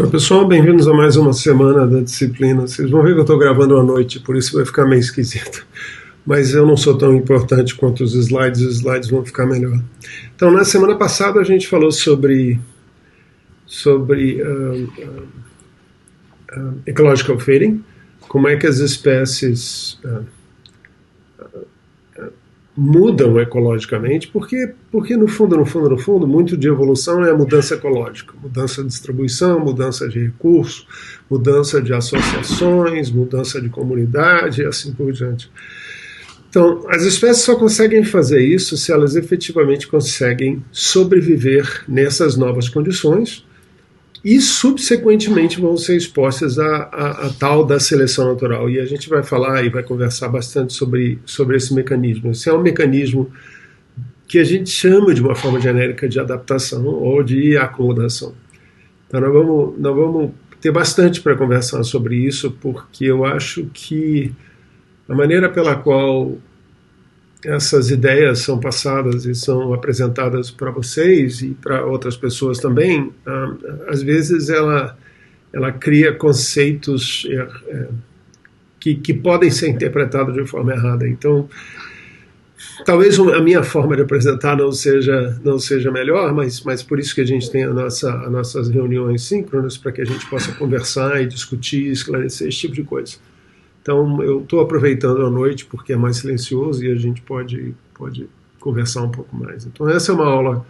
Oi, pessoal, bem-vindos a mais uma semana da disciplina. Vocês vão ver que eu estou gravando à noite, por isso vai ficar meio esquisito. Mas eu não sou tão importante quanto os slides vão ficar melhor. Então, na semana passada a gente falou sobre ecological fading, como é que as espécies mudam ecologicamente, porque no fundo, muito de evolução é a mudança ecológica, mudança de distribuição, mudança de recurso, mudança de associações, mudança de comunidade e assim por diante. Então, as espécies só conseguem fazer isso se elas efetivamente conseguem sobreviver nessas novas condições e, subsequentemente, vão ser expostas a tal da seleção natural. E a gente vai falar e vai conversar bastante sobre esse mecanismo. Esse é um mecanismo que a gente chama de uma forma genérica de adaptação ou de acomodação. Então, nós vamos ter bastante para conversar sobre isso, porque eu acho que a maneira pela qual essas ideias são passadas e são apresentadas para vocês e para outras pessoas também, às vezes ela cria conceitos que podem ser interpretados de forma errada. Então, talvez a minha forma de apresentar não seja melhor, mas por isso que a gente tem as nossas reuniões síncronas, para que a gente possa conversar e discutir, esclarecer esse tipo de coisa. Então, eu estou aproveitando a noite porque é mais silencioso e a gente pode conversar um pouco mais. Então, essa é uma aula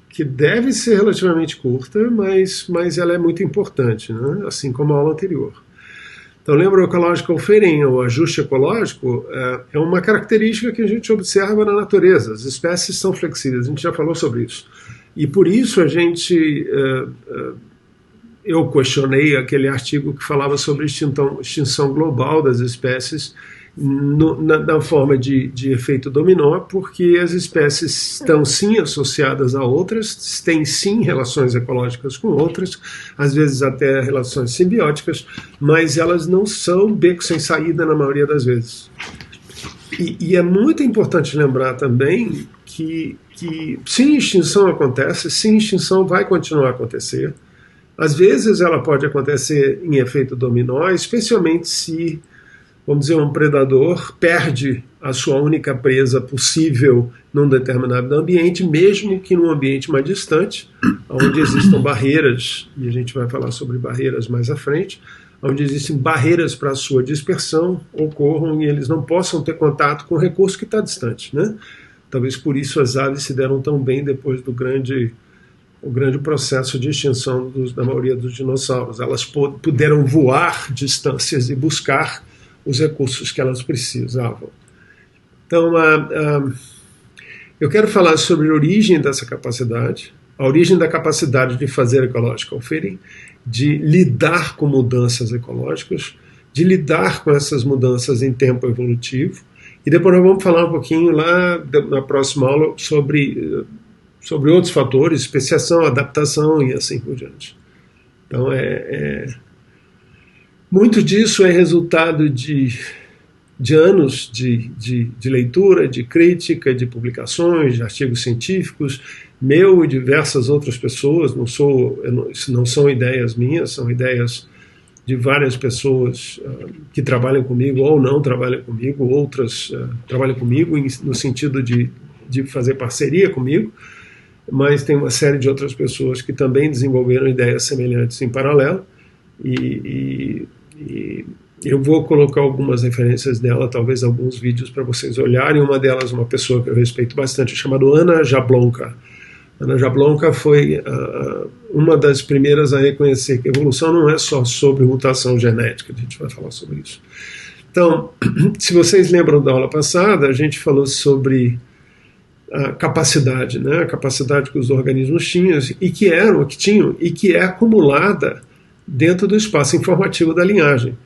que deve ser relativamente curta, mas ela é muito importante, né? Assim como a aula anterior. Então, lembra o ecological fading, o ajuste ecológico, é uma característica que a gente observa na natureza. As espécies são flexíveis, a gente já falou sobre isso. E por isso eu questionei aquele artigo que falava sobre extinção global das espécies na forma de efeito dominó, porque as espécies estão sim associadas a outras, têm sim relações ecológicas com outras, às vezes até relações simbióticas, mas elas não são beco sem saída na maioria das vezes. E é muito importante lembrar também que sim, extinção acontece, sim, extinção vai continuar a acontecer. Às vezes ela pode acontecer em efeito dominó, especialmente se, vamos dizer, um predador perde a sua única presa possível num determinado ambiente, mesmo que num ambiente mais distante, onde existam barreiras, e a gente vai falar sobre barreiras mais à frente, onde existem barreiras para a sua dispersão, ocorram e eles não possam ter contato com o recurso que está distante, né? Talvez por isso as aves se deram tão bem depois do grande processo de extinção da maioria dos dinossauros. Elas puderam voar distâncias e buscar os recursos que elas precisavam. Então, eu quero falar sobre a origem dessa capacidade, a origem da capacidade de fazer ecological fading, de lidar com mudanças ecológicas, de lidar com essas mudanças em tempo evolutivo, e depois nós vamos falar um pouquinho lá na próxima aula sobre outros fatores, especiação, adaptação e assim por diante. Então, muito disso é resultado de anos de leitura, de crítica, de publicações, de artigos científicos, meu e diversas outras pessoas, não são ideias minhas, são ideias de várias pessoas que trabalham comigo ou não trabalham comigo, outras trabalham comigo no sentido de fazer parceria comigo, mas tem uma série de outras pessoas que também desenvolveram ideias semelhantes em paralelo, e eu vou colocar algumas referências dela, talvez alguns vídeos para vocês olharem. Uma delas, uma pessoa que eu respeito bastante, chamada Anna Jablonka. Anna Jablonka foi uma das primeiras a reconhecer que a evolução não é só sobre mutação genética, a gente vai falar sobre isso. Então, se vocês lembram da aula passada, a gente falou sobre a capacidade, né? A capacidade que os organismos tinham e que é acumulada dentro do espaço informativo da linhagem.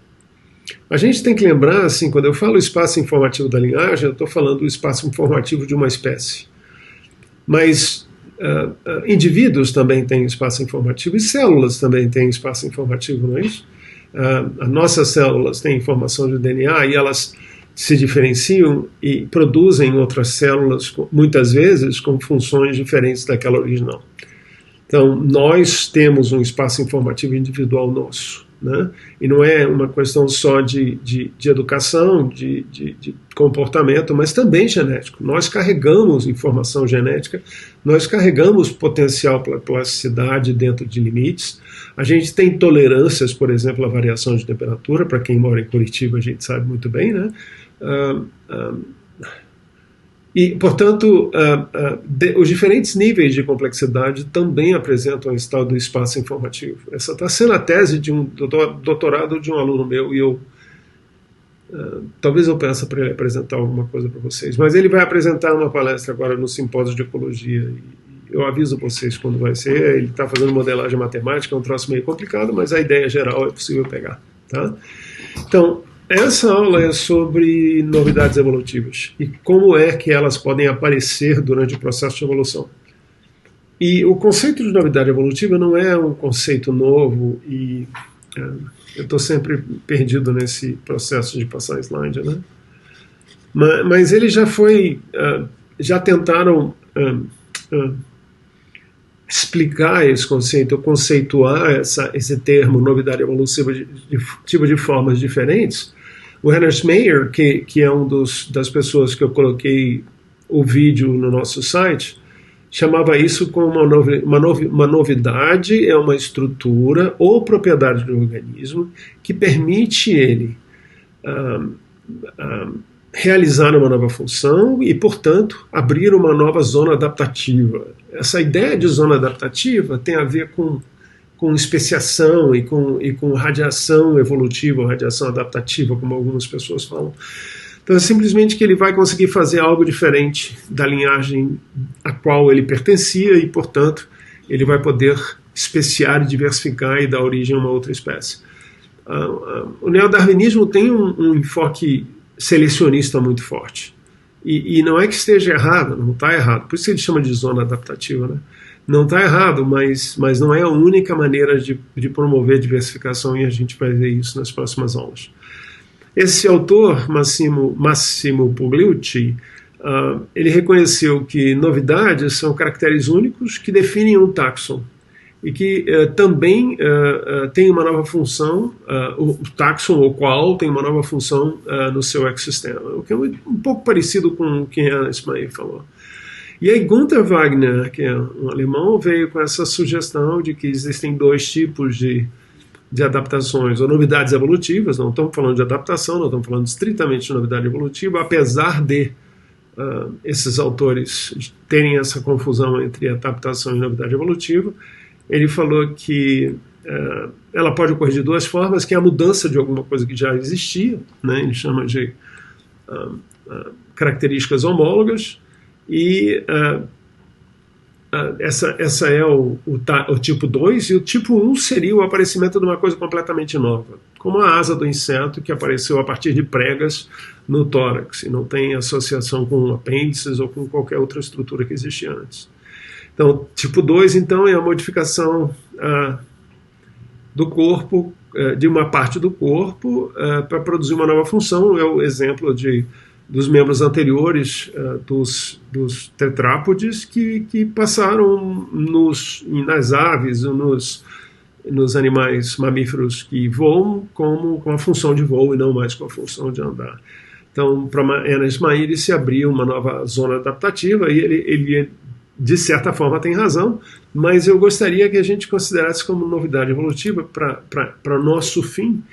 A gente tem que lembrar, assim, quando eu falo espaço informativo da linhagem, eu estou falando do espaço informativo de uma espécie. Mas indivíduos também têm espaço informativo e células também têm espaço informativo, não é isso? As nossas células têm informação de DNA e elas se diferenciam e produzem outras células, muitas vezes com funções diferentes daquela original. Então, nós temos um espaço informativo individual nosso, né? E não é uma questão só de educação, de comportamento, mas também genético. Nós carregamos informação genética, nós carregamos potencial para plasticidade dentro de limites. A gente tem tolerâncias, por exemplo, à variação de temperatura. Para quem mora em Curitiba, a gente sabe muito bem, né? E, portanto, os diferentes níveis de complexidade também apresentam o estado do espaço informativo. Essa está sendo a tese de um doutorado de um aluno meu, e talvez eu peça para ele apresentar alguma coisa para vocês, mas ele vai apresentar uma palestra agora no simpósio de ecologia, e eu aviso vocês quando vai ser. Ele está fazendo modelagem matemática, é um troço meio complicado, mas a ideia geral é possível pegar, tá? Então, essa aula é sobre novidades evolutivas e como é que elas podem aparecer durante o processo de evolução. E o conceito de novidade evolutiva não é um conceito novo, e eu estou sempre perdido nesse processo de passar slide, né? Mas ele já foi, já tentaram explicar esse conceito, conceituar esse termo novidade evolutiva de formas diferentes. O Ernest Mayr, que é das pessoas que eu coloquei o vídeo no nosso site, chamava isso como uma novidade, é uma estrutura ou propriedade do organismo que permite ele realizar uma nova função e, portanto, abrir uma nova zona adaptativa. Essa ideia de zona adaptativa tem a ver com especiação e com radiação evolutiva, ou radiação adaptativa, como algumas pessoas falam. Então é simplesmente que ele vai conseguir fazer algo diferente da linhagem a qual ele pertencia e, portanto, ele vai poder especiar e diversificar e dar origem a uma outra espécie. O neodarwinismo tem um enfoque selecionista muito forte. E não é que esteja errado, não está errado. Por isso ele chama de zona adaptativa, né? Não está errado, mas não é a única maneira de promover diversificação, e a gente vai ver isso nas próximas aulas. Esse autor, Massimo Pugliucci, ele reconheceu que novidades são caracteres únicos que definem um táxon e que também tem uma nova função, o táxon ou qual tem uma nova função no seu ecossistema, o que é um pouco parecido com o que Ernest Mayr falou. E aí Gunther Wagner, que é um alemão, veio com essa sugestão de que existem dois tipos de adaptações, ou novidades evolutivas. Não estamos falando de adaptação, não estamos falando estritamente de novidade evolutiva, apesar de esses autores terem essa confusão entre adaptação e novidade evolutiva. Ele falou que ela pode ocorrer de duas formas, que é a mudança de alguma coisa que já existia, né? Ele chama de características homólogas, e essa é o tipo 2, e o tipo 1 seria o aparecimento de uma coisa completamente nova, como a asa do inseto, que apareceu a partir de pregas no tórax, e não tem associação com apêndices ou com qualquer outra estrutura que existia antes. Então, tipo 2, então, é a modificação do corpo, de uma parte do corpo, para produzir uma nova função. É o exemplo dos membros anteriores dos tetrápodes que passaram nas aves, nos animais mamíferos que voam, com a função de voo e não mais com a função de andar. Então, para Ernest Mayr, se abriu uma nova zona adaptativa, e ele de certa forma tem razão, mas eu gostaria que a gente considerasse como novidade evolutiva para o nosso fim.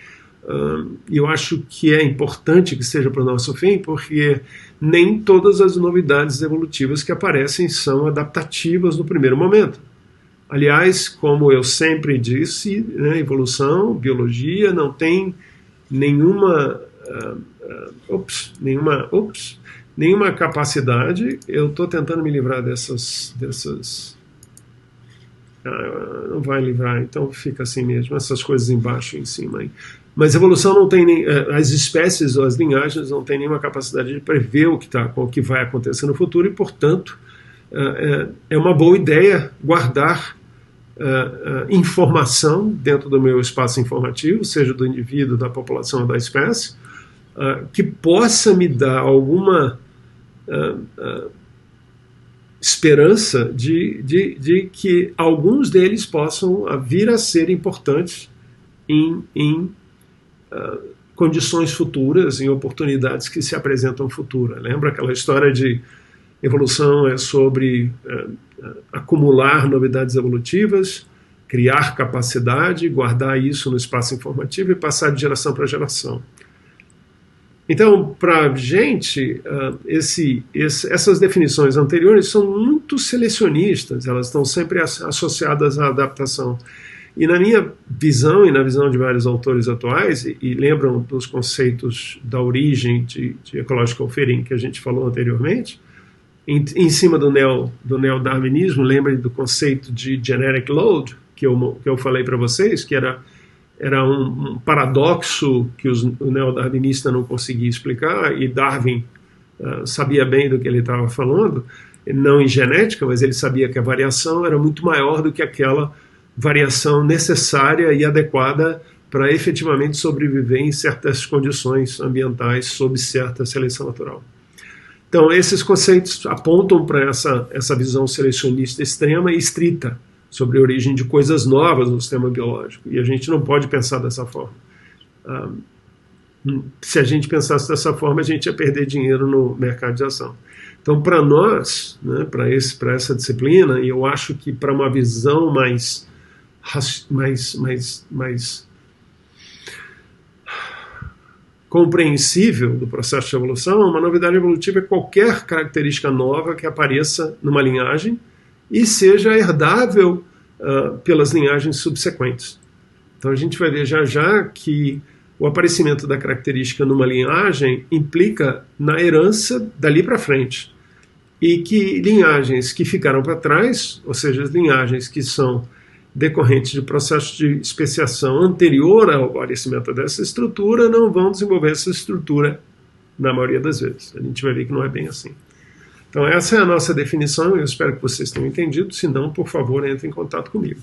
E eu acho que é importante que seja para o nosso fim, porque nem todas as novidades evolutivas que aparecem são adaptativas no primeiro momento. Aliás, como eu sempre disse, né, evolução, biologia, não tem nenhuma capacidade. Eu estou tentando me livrar dessas não vai livrar, então fica assim mesmo, essas coisas embaixo e em cima aí. Mas a evolução não tem as espécies ou as linhagens não têm nenhuma capacidade de prever o que vai acontecer no futuro, e, portanto, é uma boa ideia guardar informação dentro do meu espaço informativo, seja do indivíduo, da população ou da espécie, que possa me dar alguma esperança de que alguns deles possam vir a ser importantes em condições futuras, em oportunidades que se apresentam futuras. Lembra aquela história de evolução é sobre acumular novidades evolutivas, criar capacidade, guardar isso no espaço informativo e passar de geração para geração. Então, para a gente, essas definições anteriores são muito selecionistas, elas estão sempre associadas à adaptação. E na minha visão, e na visão de vários autores atuais, e lembram dos conceitos da origem de ecological fitting que a gente falou anteriormente, em cima do neodarwinismo, lembrem do conceito de genetic load, que eu falei para vocês, que era um paradoxo que o neodarwinista não conseguia explicar, e Darwin sabia bem do que ele estava falando, não em genética, mas ele sabia que a variação era muito maior do que aquela variação necessária e adequada para efetivamente sobreviver em certas condições ambientais sob certa seleção natural. Então, esses conceitos apontam para essa visão selecionista extrema e estrita sobre a origem de coisas novas no sistema biológico. E a gente não pode pensar dessa forma. Se a gente pensasse dessa forma, a gente ia perder dinheiro no mercado de ação. Então, para nós, né, para essa disciplina, e eu acho que para uma visão mais compreensível do processo de evolução, uma novidade evolutiva é qualquer característica nova que apareça numa linhagem e seja herdável pelas linhagens subsequentes. Então a gente vai ver já que o aparecimento da característica numa linhagem implica na herança dali para frente. E que linhagens que ficaram para trás, ou seja, as linhagens que são decorrentes de processo de especiação anterior ao aparecimento dessa estrutura, não vão desenvolver essa estrutura na maioria das vezes. A gente vai ver que não é bem assim. Então essa é a nossa definição, eu espero que vocês tenham entendido, se não, por favor, entre em contato comigo.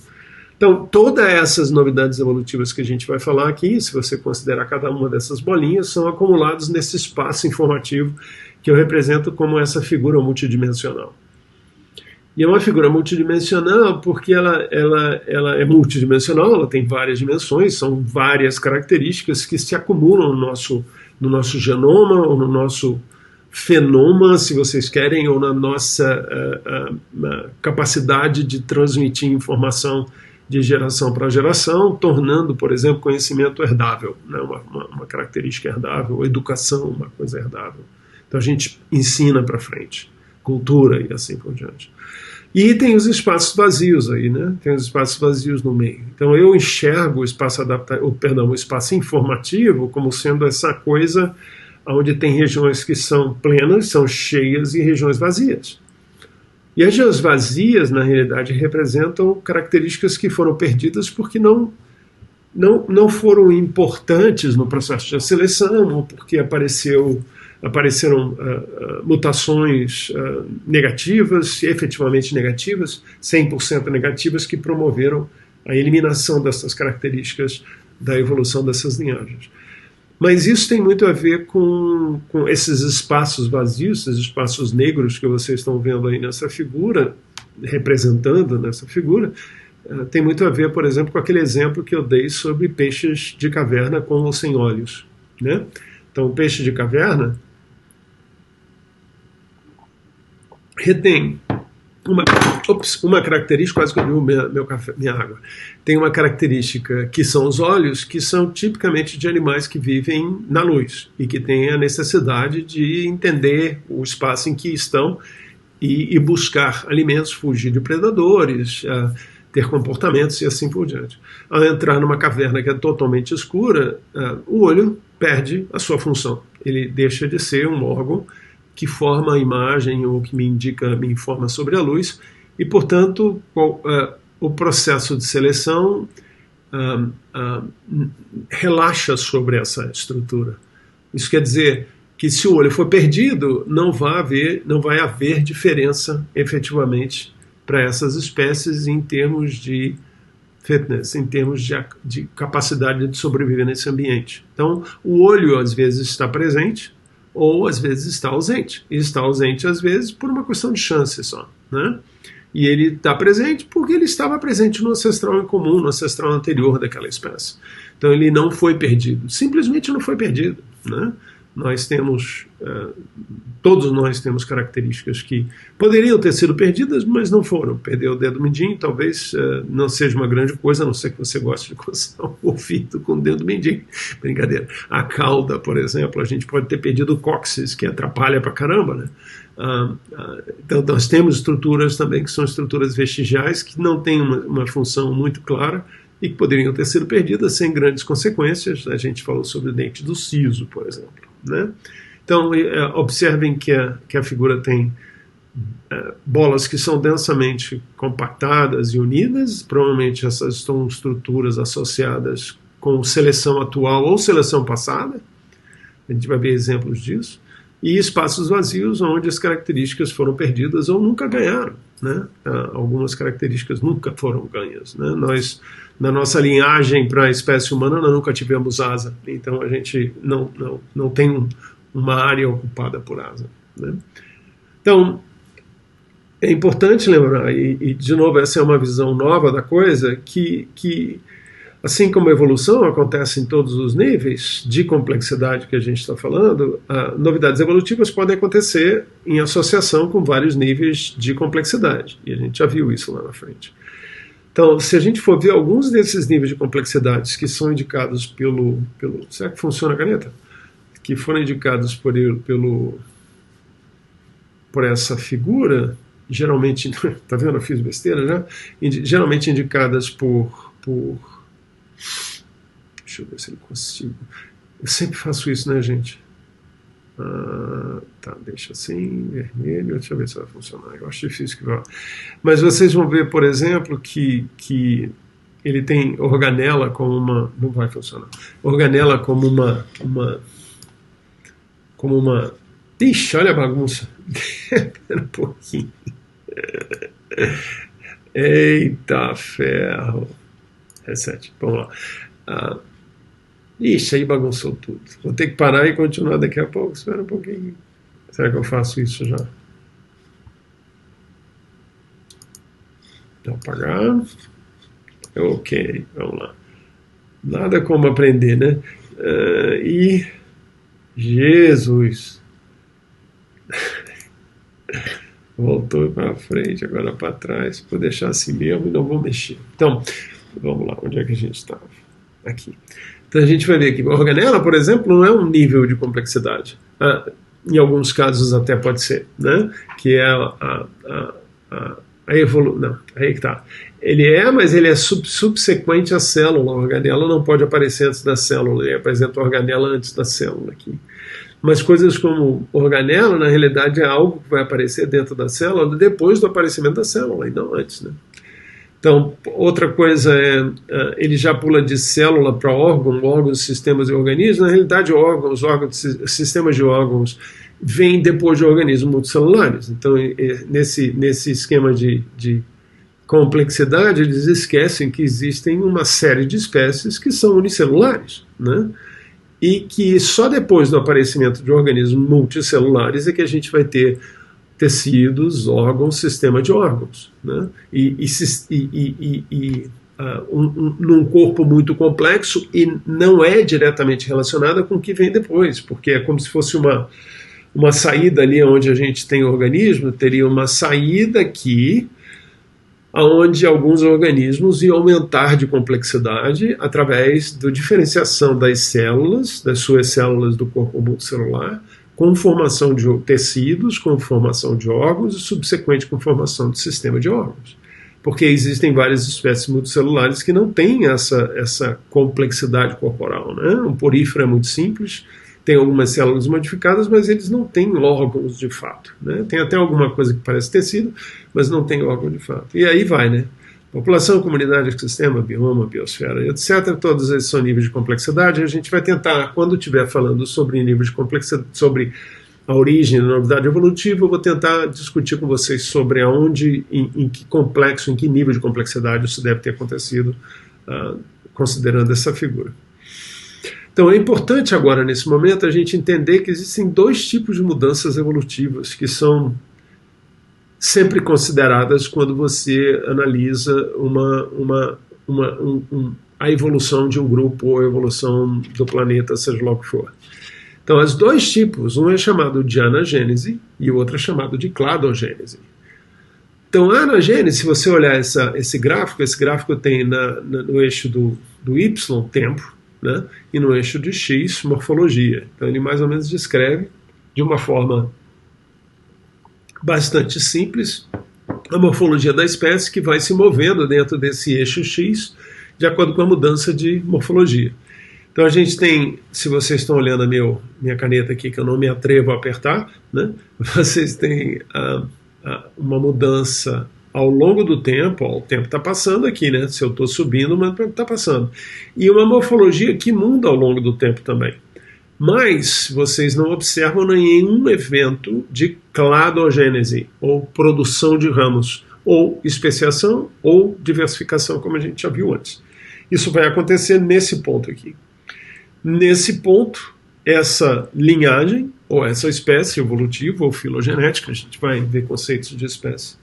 Então, todas essas novidades evolutivas que a gente vai falar aqui, se você considerar cada uma dessas bolinhas, são acumulados nesse espaço informativo que eu represento como essa figura multidimensional. E é uma figura multidimensional porque ela é multidimensional, ela tem várias dimensões, são várias características que se acumulam no nosso genoma, ou no nosso fenoma, se vocês querem, ou na nossa capacidade de transmitir informação de geração para geração, tornando, por exemplo, conhecimento herdável, né? uma característica herdável, ou educação, uma coisa herdável. Então a gente ensina para frente, cultura e assim por diante. E tem os espaços vazios aí, né? Tem os espaços vazios no meio. Então eu enxergo o espaço o espaço informativo como sendo essa coisa onde tem regiões que são plenas, são cheias, e regiões vazias. E as regiões vazias, na realidade, representam características que foram perdidas porque não foram importantes no processo de seleção, ou porque apareceram mutações negativas, efetivamente negativas, 100% negativas, que promoveram a eliminação dessas características da evolução dessas linhagens. Mas isso tem muito a ver com esses espaços vazios, esses espaços negros que vocês estão vendo aí nessa figura, representando nessa figura, tem muito a ver, por exemplo, com aquele exemplo que eu dei sobre peixes de caverna com ou sem olhos, né? Então, o peixe de caverna retém uma característica, quase que eu vi minha água. Tem uma característica que são os olhos, que são tipicamente de animais que vivem na luz e que têm a necessidade de entender o espaço em que estão e buscar alimentos, fugir de predadores, ter comportamentos e assim por diante. Ao entrar numa caverna que é totalmente escura, o olho perde a sua função. Ele deixa de ser um órgão que forma a imagem ou que me informa sobre a luz, e, portanto, o processo de seleção relaxa sobre essa estrutura. Isso quer dizer que, se o olho for perdido, não vai haver diferença, efetivamente, para essas espécies em termos de fitness, em termos de capacidade de sobreviver nesse ambiente. Então, o olho, às vezes, está presente, ou às vezes está ausente. E está ausente, às vezes, por uma questão de chance só. né? E ele está presente porque ele estava presente no ancestral em comum, no ancestral anterior daquela espécie. Então ele não foi perdido, simplesmente não foi perdido, né? Nós temos, todos nós temos características que poderiam ter sido perdidas, mas não foram. Perder o dedo mindinho talvez não seja uma grande coisa, a não ser que você goste de coçar o ouvido com o dedo mindinho. Brincadeira. A cauda, por exemplo, a gente pode ter perdido o cóccix, que atrapalha pra caramba, né? Então nós temos estruturas também que são estruturas vestigiais que não têm uma função muito clara e que poderiam ter sido perdidas sem grandes consequências. A gente falou sobre o dente do siso, por exemplo, né? Então observem que a figura tem bolas que são densamente compactadas e unidas. Provavelmente essas são estruturas associadas com seleção atual ou seleção passada. A gente vai ver exemplos disso. E espaços vazios onde as características foram perdidas ou nunca ganharam, né? Algumas características nunca foram ganhas, né? Nós, na nossa linhagem para a espécie humana, nós nunca tivemos asa, então a gente não tem uma área ocupada por asa, né? Então é importante lembrar, e de novo essa é uma visão nova da coisa, que assim como a evolução acontece em todos os níveis de complexidade que a gente está falando, novidades evolutivas podem acontecer em associação com vários níveis de complexidade. E a gente já viu isso lá na frente. Então, se a gente for ver alguns desses níveis de complexidades que são indicados pelo será que funciona a caneta? Que foram indicados por essa figura, geralmente, tá vendo, eu fiz besteira já? Geralmente indicadas por deixa eu ver se eu consigo. Eu sempre faço isso, né, gente? Tá, deixa assim, vermelho. Deixa eu ver se vai funcionar. Eu acho difícil que vai. Mas vocês vão ver, por exemplo, que ele tem organela como uma. Não vai funcionar. Organela como uma. Ixi, olha a bagunça. Espera um pouquinho. Eita ferro. Reset. Vamos lá. Ixi, aí bagunçou tudo. Vou ter que parar e continuar daqui a pouco. Espera um pouquinho. Será que eu faço isso já? Vou apagar. Ok, vamos lá. Nada como aprender, né? E Jesus. Voltou para frente, agora para trás. Vou deixar assim mesmo e não vou mexer. Então, vamos lá, onde é que a gente estava? Aqui. Então a gente vai ver que a organela, por exemplo, não é um nível de complexidade. Em alguns casos até pode ser, né? Que é a evolução. Não, aí que tá. Ele mas ele é subsequente à célula. A organela não pode aparecer antes da célula, ele apresenta a organela antes da célula aqui. Mas coisas como organela, na realidade, é algo que vai aparecer dentro da célula depois do aparecimento da célula, e não antes, né? Então, outra coisa ele já pula de célula para órgãos, sistemas e organismos. Na realidade, sistemas de órgãos vêm depois de organismos multicelulares. Então, nesse esquema de complexidade, eles esquecem que existem uma série de espécies que são unicelulares, né? E que só depois do aparecimento de organismos multicelulares é que a gente vai ter tecidos, órgãos, sistema de órgãos, né? Num corpo muito complexo e não é diretamente relacionada com o que vem depois, porque é como se fosse uma saída ali onde a gente tem organismo, teria uma saída aqui onde alguns organismos iam aumentar de complexidade através da diferenciação das suas células do corpo multicelular, com formação de tecidos, com formação de órgãos e subsequente com formação de sistema de órgãos. Porque existem várias espécies multicelulares que não têm essa complexidade corporal, né? Um porífero é muito simples, tem algumas células modificadas, mas eles não têm órgãos de fato, né? Tem até alguma coisa que parece tecido, mas não tem órgão de fato. E aí vai, né? População, comunidade, ecossistema, bioma, biosfera, etc. Todos esses são níveis de complexidade. A gente vai tentar, quando estiver falando sobre nível de complexidade, sobre a origem da novidade evolutiva, eu vou tentar discutir com vocês sobre aonde, em que complexo, em que nível de complexidade isso deve ter acontecido, considerando essa figura. Então é importante agora, nesse momento, a gente entender que existem dois tipos de mudanças evolutivas que são sempre consideradas quando você analisa a evolução de um grupo ou a evolução do planeta, seja lá o que for. Então, os dois tipos, um é chamado de anagênese e o outro é chamado de cladogênese. Então, a anagênese, se você olhar esse gráfico tem no eixo do Y, tempo, né, e no eixo de X, morfologia. Então, ele mais ou menos descreve, de uma forma bastante simples, a morfologia da espécie que vai se movendo dentro desse eixo X, de acordo com a mudança de morfologia. Então a gente tem, se vocês estão olhando a minha caneta aqui, que eu não me atrevo a apertar, né, vocês têm uma mudança ao longo do tempo, ó, o tempo está passando aqui, né, se eu estou subindo, mas o tempo está passando. E uma morfologia que muda ao longo do tempo também. Mas vocês não observam nenhum evento de cladogênese, ou produção de ramos, ou especiação, ou diversificação, como a gente já viu antes. Isso vai acontecer nesse ponto aqui. Nesse ponto, essa linhagem, ou essa espécie evolutiva ou filogenética, a gente vai ver conceitos de espécie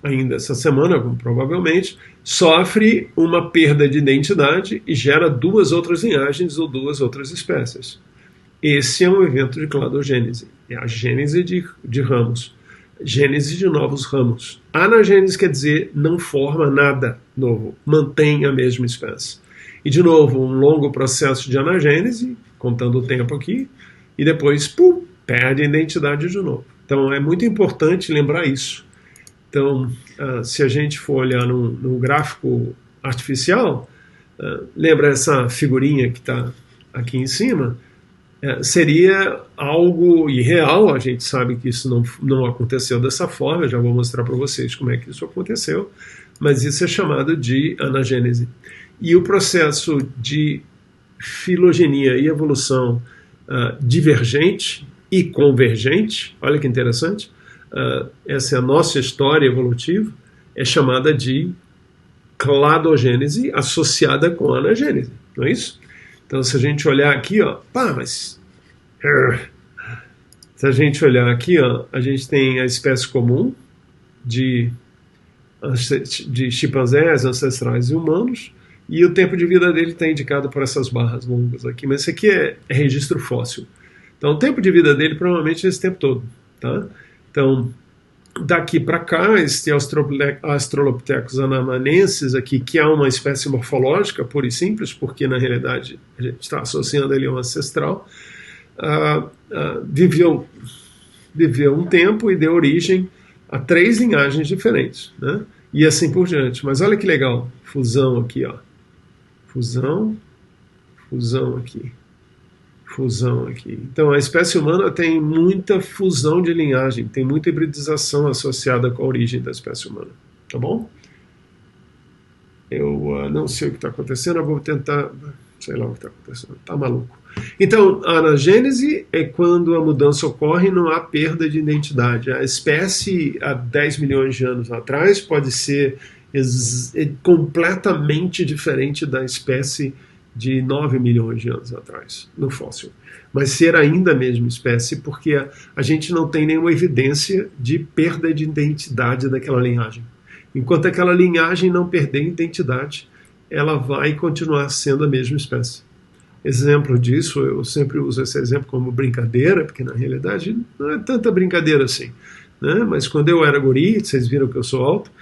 ainda essa semana, provavelmente, sofre uma perda de identidade e gera duas outras linhagens ou duas outras espécies. Esse é um evento de cladogênese, é a gênese de ramos, gênese de novos ramos. Anagênese quer dizer não forma nada novo, mantém a mesma espécie. E, de novo, um longo processo de anagênese, contando o tempo aqui, e depois, pum, perde a identidade de novo. Então, é muito importante lembrar isso. Então, se a gente for olhar num gráfico artificial, lembra essa figurinha que está aqui em cima? Seria algo irreal, a gente sabe que isso não aconteceu dessa forma, eu já vou mostrar para vocês como é que isso aconteceu, mas isso é chamado de anagênese. E o processo de filogenia e evolução divergente e convergente, olha que interessante, essa é a nossa história evolutiva, é chamada de cladogênese associada com anagênese, não é isso? Então, se a gente olhar aqui, ó, se a gente olhar aqui, ó, a gente tem a espécie comum de chimpanzés, ancestrais e humanos, e o tempo de vida dele está indicado por essas barras longas aqui, mas isso aqui é registro fóssil. Então, o tempo de vida dele provavelmente é esse tempo todo, tá? Então, daqui para cá, esse Australopithecus anamanensis aqui, que é uma espécie morfológica pura e simples, porque na realidade a gente está associando ele a um ancestral, viveu um tempo e deu origem a 3 linhagens diferentes, né? E assim por diante. Mas olha que legal, fusão aqui, ó. Fusão aqui. Fusão aqui. Então, a espécie humana tem muita fusão de linhagem, tem muita hibridização associada com a origem da espécie humana. Tá bom? Eu não sei o que está acontecendo, eu vou tentar... Sei lá o que está acontecendo, tá maluco. Então, a anagênese é quando a mudança ocorre e não há perda de identidade. A espécie, há 10 milhões de anos atrás, pode ser completamente diferente da espécie de 9 milhões de anos atrás, no fóssil. Mas ser ainda a mesma espécie, porque a gente não tem nenhuma evidência de perda de identidade daquela linhagem. Enquanto aquela linhagem não perder identidade, ela vai continuar sendo a mesma espécie. Exemplo disso, eu sempre uso esse exemplo como brincadeira, porque na realidade não é tanta brincadeira assim, né? Mas quando eu era guri, vocês viram que eu sou alto,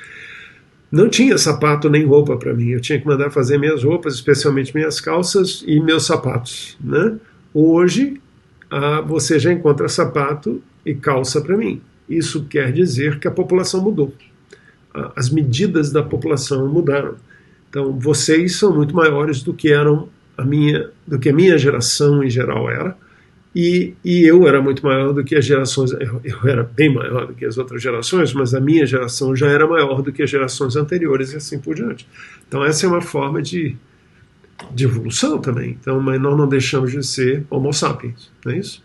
não tinha sapato nem roupa para mim. Eu tinha que mandar fazer minhas roupas, especialmente minhas calças e meus sapatos, né? Hoje, você já encontra sapato e calça para mim. Isso quer dizer que a população mudou. As medidas da população mudaram. Então, vocês são muito maiores do que a minha geração em geral era. E eu era muito maior do que as gerações, eu era bem maior do que as outras gerações, mas a minha geração já era maior do que as gerações anteriores e assim por diante. Então essa é uma forma de evolução também. Então, mas nós não deixamos de ser Homo sapiens, não é isso?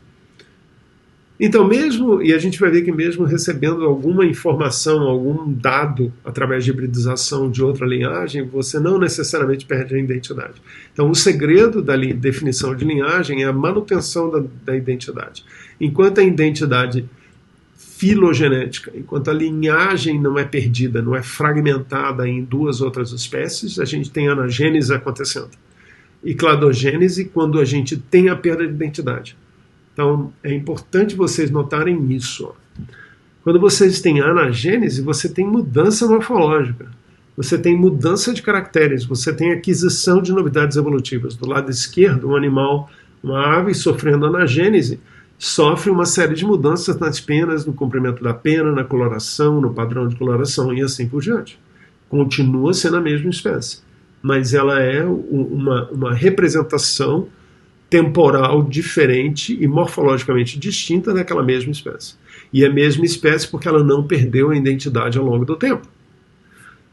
Então mesmo, e a gente vai ver que mesmo recebendo alguma informação, algum dado através de hibridização de outra linhagem, você não necessariamente perde a identidade. Então o segredo da definição de linhagem é a manutenção da identidade. Enquanto a identidade filogenética. Enquanto a linhagem não é perdida, não é fragmentada em duas outras espécies, a gente tem anagênese acontecendo. E cladogênese quando a gente tem a perda de identidade. Então, é importante vocês notarem isso. Ó. Quando vocês têm anagênese, você tem mudança morfológica, você tem mudança de caracteres, você tem aquisição de novidades evolutivas. Do lado esquerdo, um animal, uma ave sofrendo anagênese, sofre uma série de mudanças nas penas, no comprimento da pena, na coloração, no padrão de coloração e assim por diante. Continua sendo a mesma espécie, mas ela é uma representação temporal diferente e morfologicamente distinta daquela mesma espécie. E é a mesma espécie porque ela não perdeu a identidade ao longo do tempo.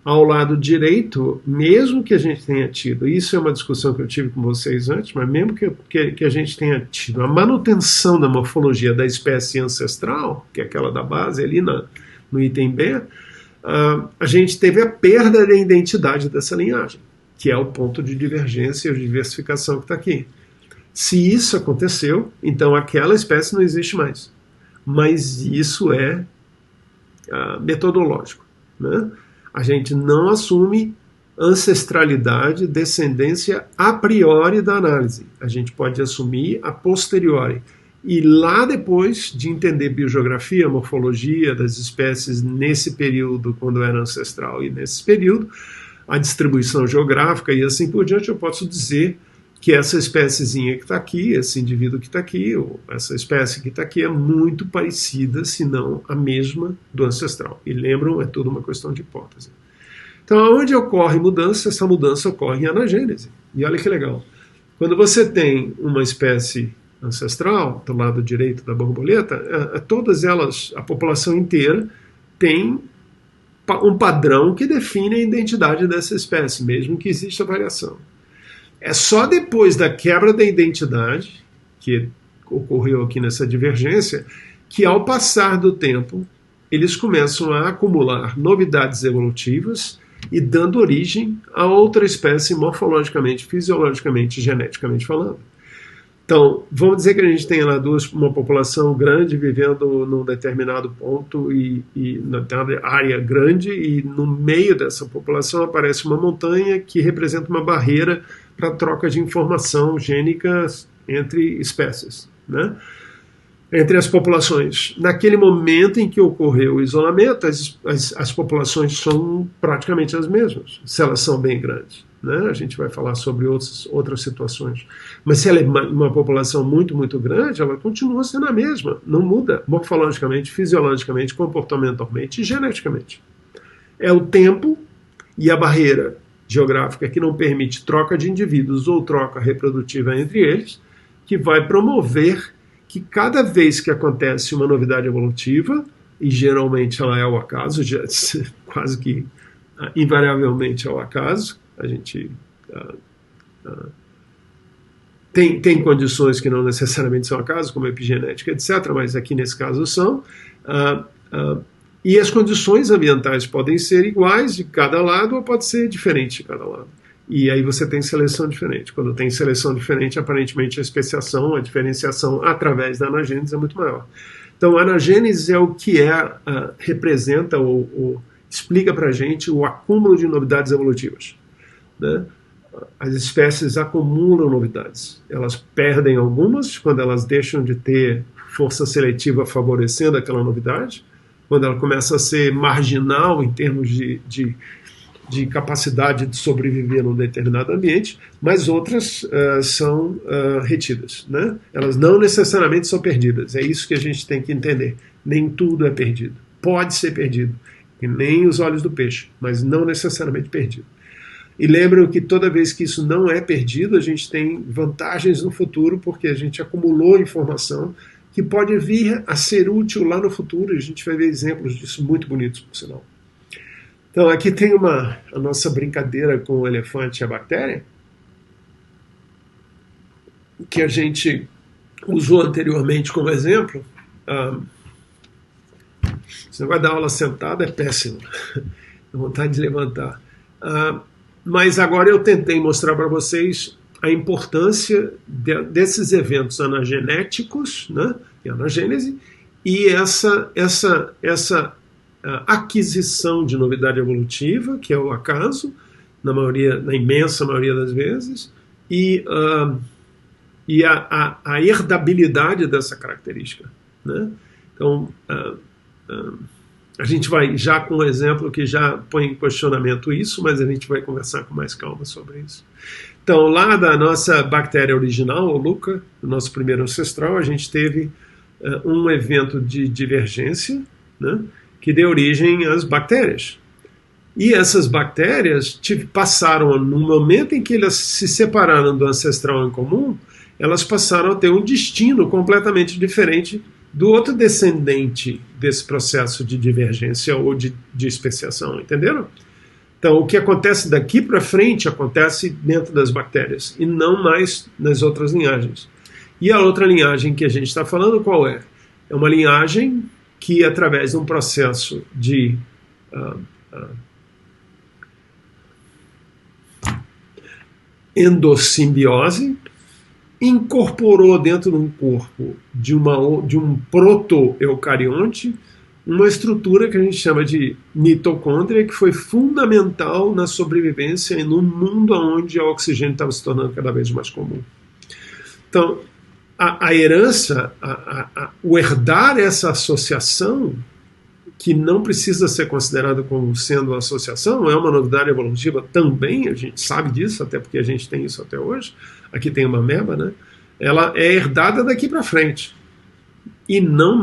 Ao lado direito, mesmo que a gente tenha tido, isso é uma discussão que eu tive com vocês antes, mas mesmo que a gente tenha tido a manutenção da morfologia da espécie ancestral, que é aquela da base ali no item B, a gente teve a perda da identidade dessa linhagem, que é o ponto de divergência e de diversificação que está aqui. Se isso aconteceu, então aquela espécie não existe mais. Mas isso é metodológico, né? A gente não assume ancestralidade, descendência a priori da análise. A gente pode assumir a posteriori. E lá depois de entender biogeografia, morfologia das espécies nesse período, quando era ancestral, e nesse período, a distribuição geográfica e assim por diante, eu posso dizer que essa espéciezinha que está aqui, esse indivíduo que está aqui, ou essa espécie que está aqui é muito parecida, se não a mesma do ancestral. E lembram, é tudo uma questão de hipótese. Então, onde ocorre mudança, essa mudança ocorre em anagênese. E olha que legal. Quando você tem uma espécie ancestral, do lado direito da borboleta, todas elas, a população inteira, tem um padrão que define a identidade dessa espécie, mesmo que exista variação. É só depois da quebra da identidade, que ocorreu aqui nessa divergência, que ao passar do tempo, eles começam a acumular novidades evolutivas e dando origem a outra espécie morfologicamente, fisiologicamente, geneticamente falando. Então, vamos dizer que a gente tem lá uma população grande vivendo num determinado ponto e na área grande, e no meio dessa população aparece uma montanha que representa uma barreira para a troca de informação gênica entre espécies, né? Entre as populações. Naquele momento em que ocorreu o isolamento, as populações são praticamente as mesmas, se elas são bem grandes, né? A gente vai falar sobre outras situações. Mas se ela é uma população muito, muito grande, ela continua sendo a mesma, não muda morfologicamente, fisiologicamente, comportamentalmente e geneticamente. É o tempo e a barreira geográfica que não permite troca de indivíduos ou troca reprodutiva entre eles, que vai promover que cada vez que acontece uma novidade evolutiva, e geralmente ela é o acaso, quase que invariavelmente é o acaso, a gente tem condições que não necessariamente são acaso, como epigenética, etc., mas aqui nesse caso são, e as condições ambientais podem ser iguais de cada lado ou pode ser diferente de cada lado. E aí você tem seleção diferente. Quando tem seleção diferente, aparentemente a especiação, a diferenciação através da anagênese é muito maior. Então, a anagênese é o que representa ou explica para a gente o acúmulo de novidades evolutivas, né? As espécies acumulam novidades. Elas perdem algumas quando elas deixam de ter força seletiva favorecendo aquela novidade, quando ela começa a ser marginal em termos de capacidade de sobreviver num determinado ambiente, mas outras são retidas, né? Elas não necessariamente são perdidas. É isso que a gente tem que entender. Nem tudo é perdido. Pode ser perdido, e nem os olhos do peixe, mas não necessariamente perdido. E lembram que toda vez que isso não é perdido, a gente tem vantagens no futuro, porque a gente acumulou informação que pode vir a ser útil lá no futuro, e a gente vai ver exemplos disso muito bonitos, por sinal. Então, aqui tem a nossa brincadeira com o elefante e a bactéria, que a gente usou anteriormente como exemplo. Você vai dar aula sentada, é péssimo. Dá vontade de levantar. Mas agora eu tentei mostrar para vocês a importância desses eventos anagenéticos, né, e anagênese, e essa aquisição de novidade evolutiva, que é o acaso, na imensa maioria das vezes, e a herdabilidade dessa característica, né? Então, a gente vai já com um exemplo que já põe em questionamento isso, mas a gente vai conversar com mais calma sobre isso. Então, lá da nossa bactéria original, o Luca, o nosso primeiro ancestral, a gente teve um evento de divergência, né, que deu origem às bactérias. E essas bactérias passaram, no momento em que elas se separaram do ancestral em comum, elas passaram a ter um destino completamente diferente do outro descendente desse processo de divergência ou de especiação, entenderam? Então, o que acontece daqui para frente acontece dentro das bactérias e não mais nas outras linhagens. E a outra linhagem que a gente está falando, qual é? É uma linhagem que, através de um processo de endossimbiose, incorporou dentro de um corpo de um proto-eucarionte uma estrutura que a gente chama de mitocôndria, que foi fundamental na sobrevivência e num mundo onde o oxigênio estava se tornando cada vez mais comum. Então, a herança, o herdar essa associação, que não precisa ser considerada como sendo uma associação, é uma novidade evolutiva também, a gente sabe disso, até porque a gente tem isso até hoje. Aqui tem uma ameba, né? Ela é herdada daqui para frente. E não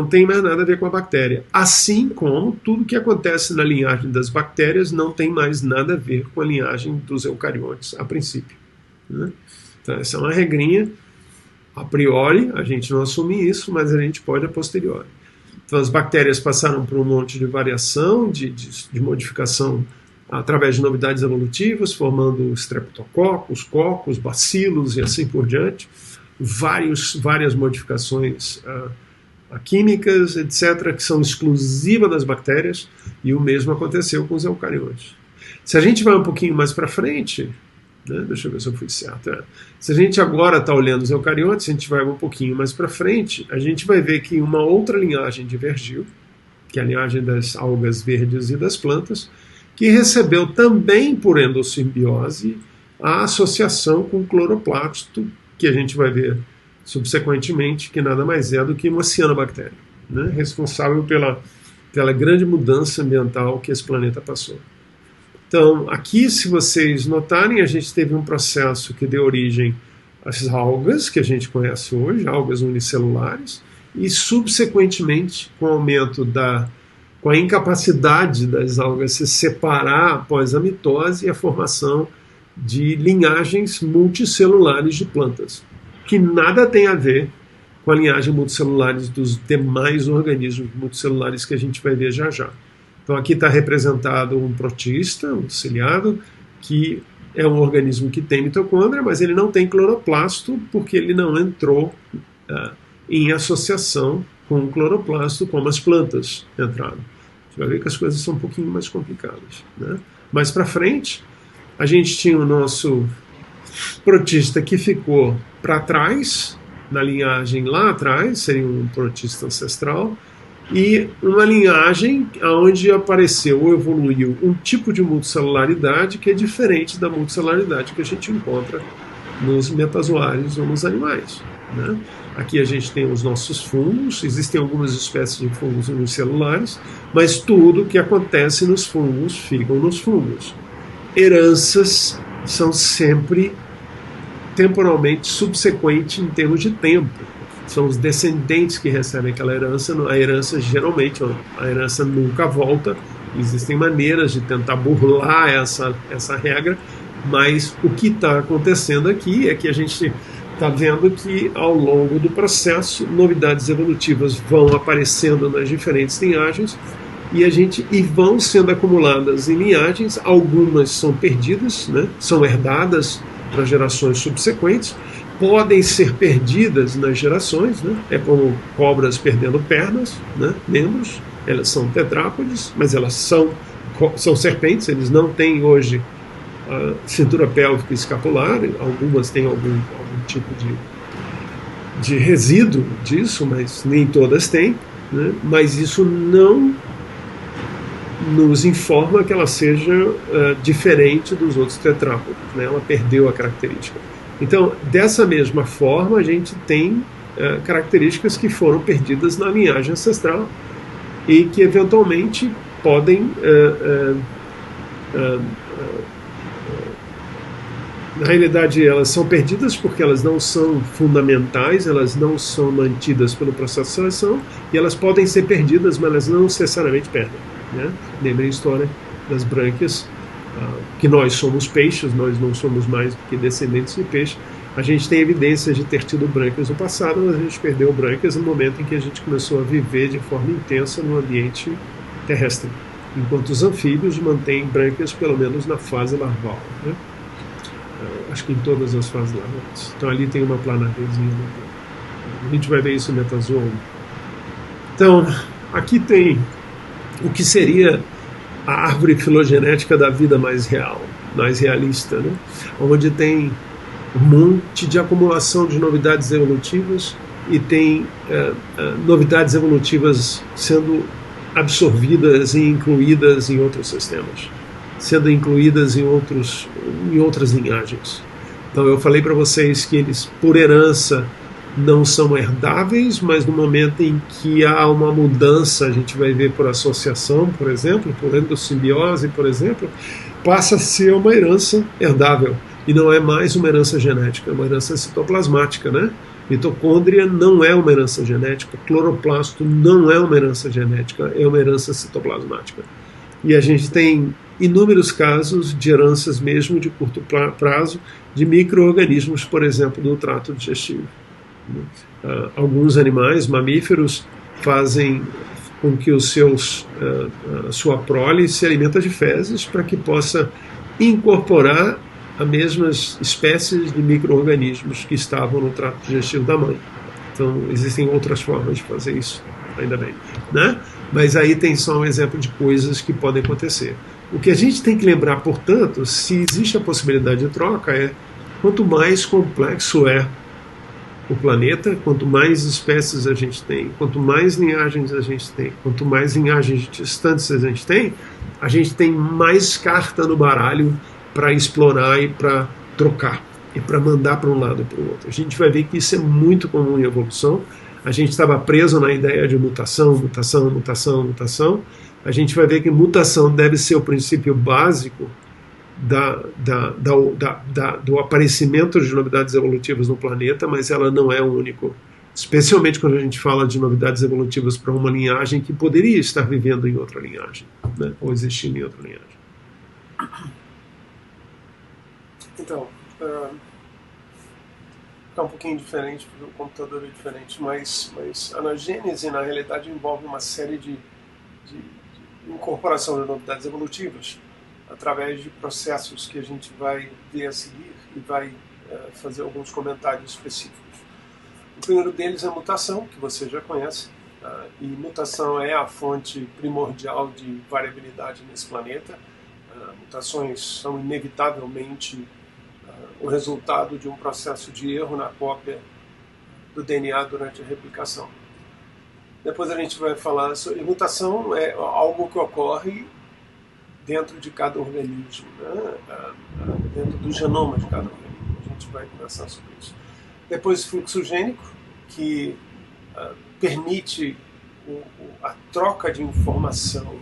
tem mais nada a ver com a bactéria. Assim como tudo que acontece na linhagem das bactérias não tem mais nada a ver com a linhagem dos eucariontes, a princípio, né? Então, essa é uma regrinha. A priori, a gente não assume isso, mas a gente pode a posteriori. Então, as bactérias passaram por um monte de variação, de modificação através de novidades evolutivas, formando streptococos, cocos, bacilos e assim por diante. Várias modificações químicas, etc., que são exclusivas das bactérias, e o mesmo aconteceu com os eucariontes. Se a gente vai um pouquinho mais para frente, né, deixa eu ver se eu fui certo. Se a gente agora está olhando os eucariontes, a gente vai um pouquinho mais para frente, a gente vai ver que uma outra linhagem divergiu, que é a linhagem das algas verdes e das plantas, que recebeu também por endossimbiose a associação com o cloroplasto, que a gente vai ver subsequentemente, que nada mais é do que uma cianobactéria, né, responsável pela grande mudança ambiental que esse planeta passou. Então, aqui, se vocês notarem, a gente teve um processo que deu origem às algas, que a gente conhece hoje, algas unicelulares, e subsequentemente, com o aumento com a incapacidade das algas se separar após a mitose e a formação de linhagens multicelulares de plantas, que nada tem a ver com a linhagem multicelulares dos demais organismos multicelulares que a gente vai ver já já. Então aqui está representado um protista, um ciliado, que é um organismo que tem mitocôndria, mas ele não tem cloroplasto porque ele não entrou em associação com o cloroplasto como as plantas entraram. Você vai ver que as coisas são um pouquinho mais complicadas, né? Mais para frente, a gente tinha o nosso protista que ficou para trás, na linhagem lá atrás, seria um protista ancestral, e uma linhagem onde apareceu ou evoluiu um tipo de multicelularidade que é diferente da multicelularidade que a gente encontra nos metazoários ou nos animais, né? Aqui a gente tem os nossos fungos, existem algumas espécies de fungos unicelulares, mas tudo que acontece nos fungos fica nos fungos. Heranças são sempre temporalmente subsequentes em termos de tempo. São os descendentes que recebem aquela herança. A herança geralmente, a herança nunca volta. Existem maneiras de tentar burlar essa regra, mas o que está acontecendo aqui é que a gente está vendo que ao longo do processo novidades evolutivas vão aparecendo nas diferentes linhagens e vão sendo acumuladas em linhagens. Algumas são perdidas, né, são herdadas para gerações subsequentes, podem ser perdidas nas gerações, né? É como cobras perdendo pernas, né? Membros, elas são tetrápodes, mas elas são serpentes, eles não têm hoje cintura pélvica e escapular, algumas têm algum tipo de resíduo disso, mas nem todas têm, né? Mas isso não nos informa que ela seja diferente dos outros tetrápodes, né? Ela perdeu a característica. Então, dessa mesma forma, a gente tem características que foram perdidas na linhagem ancestral e que eventualmente podem na realidade, elas são perdidas porque elas não são fundamentais, elas não são mantidas pelo processo de seleção, e elas podem ser perdidas, mas elas não necessariamente perdem. Né? Lembrem a história das brânquias, que nós somos peixes, nós não somos mais do que descendentes de peixe. A gente tem evidências de ter tido brânquias no passado, mas a gente perdeu brânquias no momento em que a gente começou a viver de forma intensa no ambiente terrestre, enquanto os anfíbios mantêm brânquias pelo menos na fase larval. Né? Acho que em todas as fases larvais. Então ali tem uma planarezinha. A gente vai ver isso no metazooma. Então, aqui tem o que seria a árvore filogenética da vida mais real, mais realista, né? Onde tem um monte de acumulação de novidades evolutivas e tem novidades evolutivas sendo absorvidas e incluídas em outros sistemas, sendo incluídas em outras linhagens. Então eu falei para vocês que eles, por herança, não são herdáveis, mas no momento em que há uma mudança, a gente vai ver por associação, por exemplo, por endossimbiose, por exemplo, passa a ser uma herança herdável. E não é mais uma herança genética, é uma herança citoplasmática, né? Mitocôndria não é uma herança genética, cloroplasto não é uma herança genética, é uma herança citoplasmática. E a gente tem inúmeros casos de heranças mesmo de curto prazo de micro-organismos, por exemplo, do trato digestivo. Alguns animais, mamíferos, fazem com que sua prole se alimenta de fezes para que possa incorporar as mesmas espécies de micro-organismos que estavam no trato digestivo da mãe. Então, existem outras formas de fazer isso, ainda bem, né? Mas aí tem só um exemplo de coisas que podem acontecer. O que a gente tem que lembrar, portanto, se existe a possibilidade de troca, é quanto mais complexo é o planeta, quanto mais espécies a gente tem, quanto mais linhagens a gente tem, quanto mais linhagens distantes a gente tem mais carta no baralho para explorar e para trocar, e para mandar para um lado e para o outro. A gente vai ver que isso é muito comum em evolução. A gente estava preso na ideia de mutação, mutação, mutação, mutação. A gente vai ver que mutação deve ser o princípio básico do aparecimento de novidades evolutivas no planeta, mas ela não é o único. Especialmente quando a gente fala de novidades evolutivas para uma linhagem que poderia estar vivendo em outra linhagem, né? Ou existindo em outra linhagem. Então, fica um pouquinho diferente, porque o computador é diferente, mas a anagênese, na realidade, envolve uma série de incorporação de novidades evolutivas através de processos que a gente vai ver a seguir e vai fazer alguns comentários específicos. O primeiro deles é a mutação, que você já conhece, e mutação é a fonte primordial de variabilidade nesse planeta. Mutações são inevitavelmente o resultado de um processo de erro na cópia do DNA durante a replicação. Depois a gente vai falar sobre mutação, é algo que ocorre dentro de cada organismo, né? Dentro do genoma de cada organismo. A gente vai conversar sobre isso. Depois fluxo gênico, que permite a troca de informação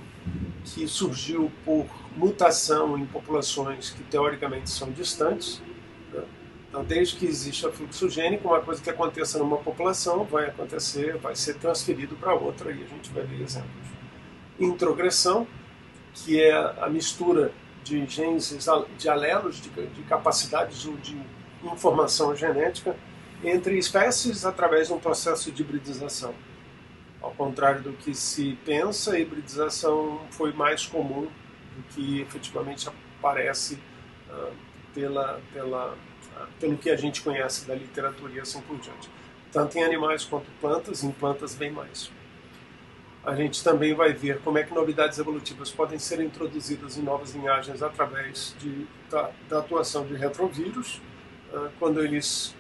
que surgiu por mutação em populações que teoricamente são distantes. Então, desde que exista fluxo gênico, uma coisa que aconteça numa população vai ser transferido para outra, e a gente vai ver exemplos. Introgressão, que é a mistura de genes, de alelos, de capacidades ou de informação genética entre espécies através de um processo de hibridização. Ao contrário do que se pensa, a hibridização foi mais comum do que efetivamente aparece pelo que a gente conhece da literatura e assim por diante. Tanto em animais quanto em plantas bem mais. A gente também vai ver como é que novidades evolutivas podem ser introduzidas em novas linhagens através da atuação de retrovírus, quando eles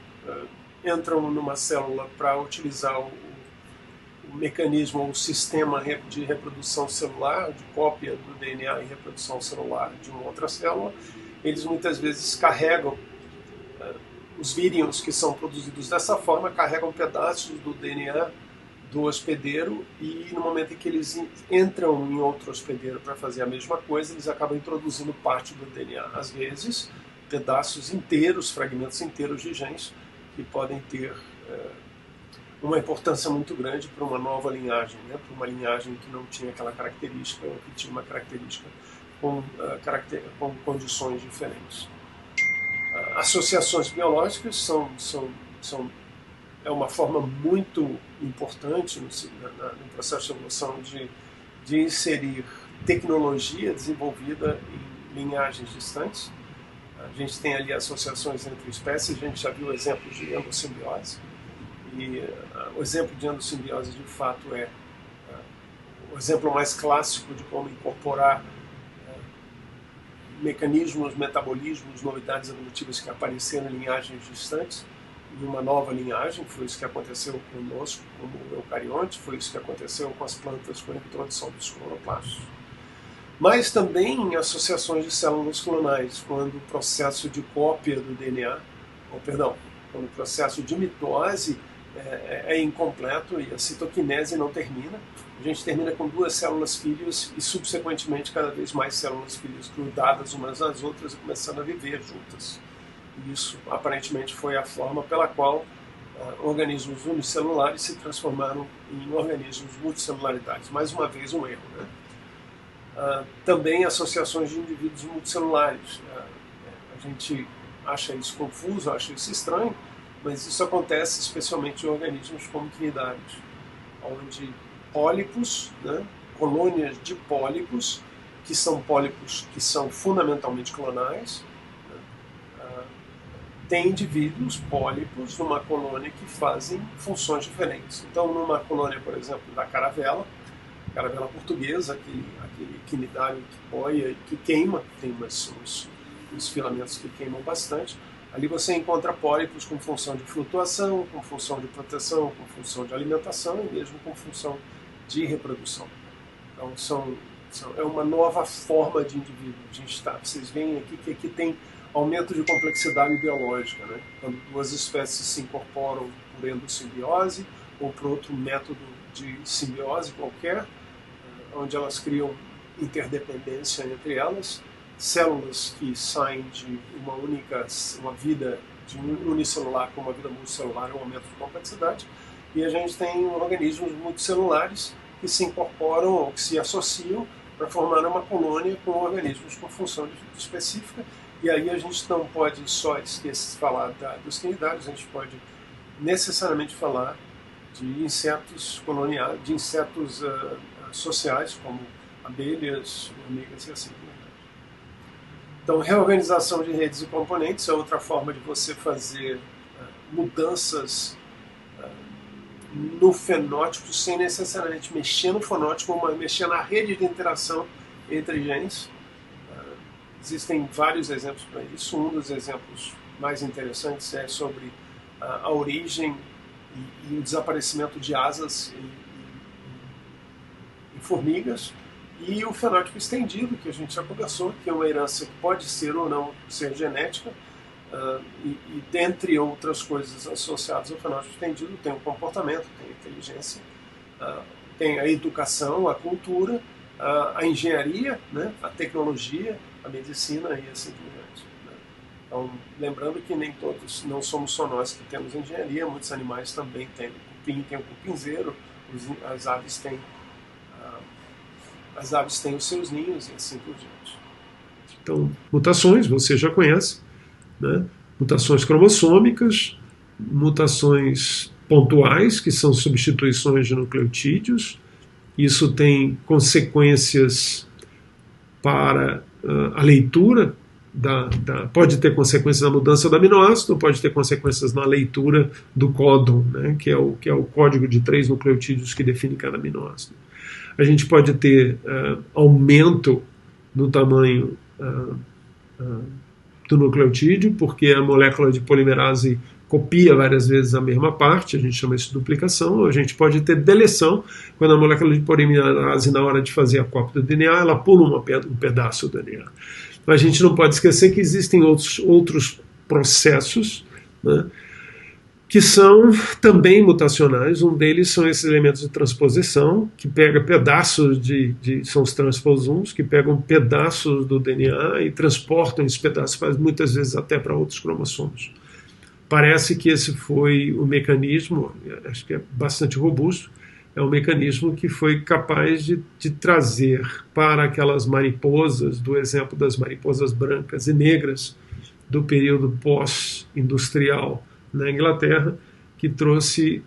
entram numa célula para utilizar o mecanismo ou o sistema de reprodução celular, de cópia do DNA e reprodução celular de uma outra célula, eles muitas vezes carregam os vírions que são produzidos dessa forma, carregam pedaços do DNA do hospedeiro, e no momento em que eles entram em outro hospedeiro para fazer a mesma coisa, eles acabam introduzindo parte do DNA. Às vezes, pedaços inteiros, fragmentos inteiros de genes, que podem ter uma importância muito grande para uma nova linhagem, né? Para uma linhagem que não tinha aquela característica, ou que tinha uma característica com condições diferentes. Associações biológicas é uma forma muito importante no processo de evolução de inserir tecnologia desenvolvida em linhagens distantes. A gente tem ali associações entre espécies, a gente já viu exemplos de endossimbiose, e o exemplo de endossimbiose de fato é o exemplo mais clássico de como incorporar mecanismos, metabolismos, novidades evolutivas que apareceram em linhagens distantes, em uma nova linhagem. Foi isso que aconteceu conosco, como eucarionte, foi isso que aconteceu com as plantas com a introdução dos cloroplastos. Mas também em associações de células clonais, quando o processo de cópia do DNA, quando o processo de mitose é incompleto e a citoquinese não termina, a gente termina com 2 células filhas e, subsequentemente, cada vez mais células filhas grudadas umas nas outras e começando a viver juntas. E isso, aparentemente, foi a forma pela qual organismos unicelulares se transformaram em organismos multicelularidades. Mais uma vez, um erro, né? Também associações de indivíduos multicelulares. A gente acha isso confuso, acha isso estranho, mas isso acontece especialmente em organismos como quinidários, onde pólipos, né, colônias de pólipos que são fundamentalmente clonais, né, tem indivíduos, pólipos, numa colônia que fazem funções diferentes. Então, numa colônia, por exemplo, da caravela portuguesa, aquele quinidário que boia e que queima, tem uns filamentos que queimam bastante. Ali você encontra pólipos com função de flutuação, com função de proteção, com função de alimentação e mesmo com função de reprodução. Então é uma nova forma de indivíduo. Vocês veem aqui que aqui tem aumento de complexidade biológica, né? Quando 2 espécies se incorporam por endossimbiose ou por outro método de simbiose qualquer, onde elas criam interdependência entre elas, células que saem de uma vida de unicelular para uma vida multicelular, é um aumento de complexidade, e a gente tem organismos multicelulares que se incorporam ou que se associam para formar uma colônia com organismos com função específica, e aí a gente não pode só falar dos quinidários, a gente pode necessariamente falar de insetos coloniais, de insetos sociais, como abelhas, formigas e assim por diante. Então, reorganização de redes e componentes é outra forma de você fazer mudanças no fenótipo sem necessariamente mexer no fenótipo, mas mexer na rede de interação entre genes. Existem vários exemplos para isso. Um dos exemplos mais interessantes é sobre a origem e o desaparecimento de asas em formigas, e o fenótipo estendido, que a gente já conversou, que é uma herança que pode ser ou não ser genética, e dentre outras coisas associadas ao fenótipo estendido, tem o comportamento, tem a inteligência, tem a educação, a cultura, a engenharia, né, a tecnologia, a medicina e assim por diante. Né? Então, lembrando que não somos só nós que temos engenharia, muitos animais também têm. O cupim tem o cupinzeiro, as aves têm os seus ninhos e assim por diante. Então, mutações, você já conhece, né? Mutações cromossômicas, mutações pontuais, que são substituições de nucleotídeos. Isso tem consequências para a leitura, pode ter consequências na mudança do aminoácido, pode ter consequências na leitura do códon, né? que é o código de 3 nucleotídeos que define cada aminoácido. A gente pode ter aumento no tamanho do nucleotídeo, porque a molécula de polimerase copia várias vezes a mesma parte, a gente chama isso de duplicação, ou a gente pode ter deleção, quando a molécula de polimerase, na hora de fazer a cópia do DNA, ela pula um pedaço do DNA. Mas a gente não pode esquecer que existem outros processos, né, que são também mutacionais. Um deles são esses elementos de transposição, que pega pedaços são os transposons, que pegam pedaços do DNA e transportam esses pedaços, muitas vezes até para outros cromossomos. Parece que esse foi o mecanismo, acho que é bastante robusto, é um mecanismo que foi capaz de trazer para aquelas mariposas, do exemplo das mariposas brancas e negras do período pós-industrial na Inglaterra, que trouxe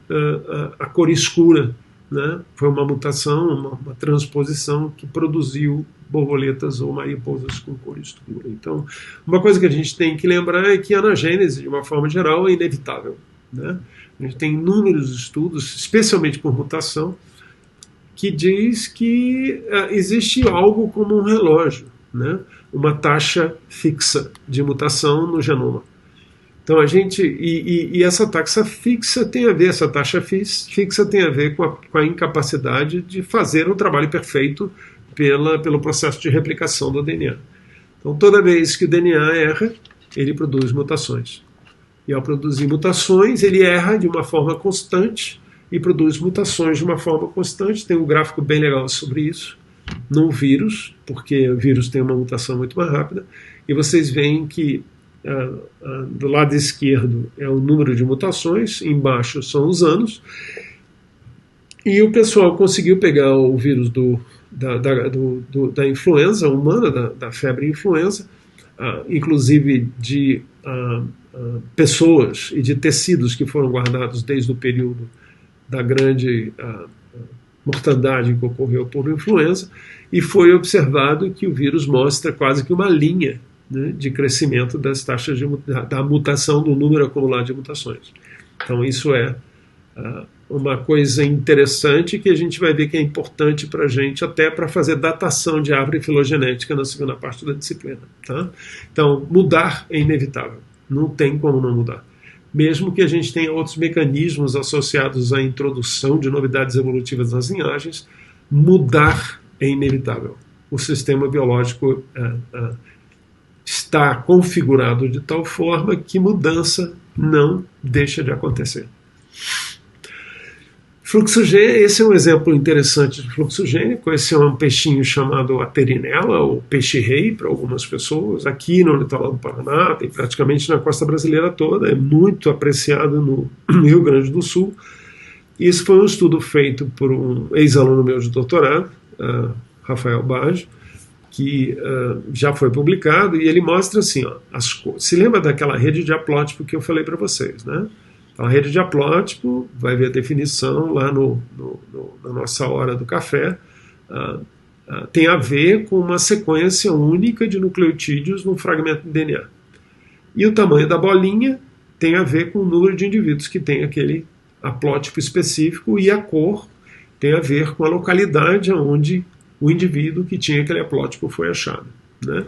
a cor escura, né? Foi uma mutação, uma transposição que produziu borboletas ou mariposas com cor escura. Então, uma coisa que a gente tem que lembrar é que a anagênese, de uma forma geral, é inevitável, né? A gente tem inúmeros estudos, especialmente por mutação, que diz que existe algo como um relógio, né? Uma taxa fixa de mutação no genoma. Então a gente, e essa taxa fixa tem a ver, essa taxa fixa tem a ver com a incapacidade de fazer o trabalho perfeito pelo processo de replicação do DNA. Então toda vez que o DNA erra, ele produz mutações. E ao produzir mutações, ele erra de uma forma constante e produz mutações de uma forma constante. Tem um gráfico bem legal sobre isso, num vírus, porque o vírus tem uma mutação muito mais rápida, e vocês veem que do lado esquerdo é o número de mutações, embaixo são os anos, e o pessoal conseguiu pegar o vírus da influenza humana, da febre influenza, inclusive de pessoas e de tecidos que foram guardados desde o período da grande mortandade que ocorreu por influenza, e foi observado que o vírus mostra quase que uma linha, né, de crescimento das taxas da mutação, do número acumulado de mutações. Então isso é uma coisa interessante que a gente vai ver que é importante para a gente, até para fazer datação de árvore filogenética na segunda parte da disciplina. Tá? Então, mudar é inevitável. Não tem como não mudar. Mesmo que a gente tenha outros mecanismos associados à introdução de novidades evolutivas nas linhagens, mudar é inevitável. O sistema biológico está configurado de tal forma que mudança não deixa de acontecer. Fluxo G, esse é um exemplo interessante de fluxo gênico. Esse é um peixinho chamado aterinella, ou peixe-rei para algumas pessoas, aqui no litoral do Paraná, tem praticamente na costa brasileira toda, é muito apreciado no Rio Grande do Sul. Isso foi um estudo feito por um ex-aluno meu de doutorado, Rafael Baggio, que já foi publicado, e ele mostra assim, ó, se lembra daquela rede de haplótipo que eu falei para vocês, né? A rede de haplótipo, vai ver a definição lá na nossa hora do café, tem a ver com uma sequência única de nucleotídeos num fragmento de DNA. E o tamanho da bolinha tem a ver com o número de indivíduos que tem aquele haplótipo específico, e a cor tem a ver com a localidade onde o indivíduo que tinha aquele haplótipo foi achado, né?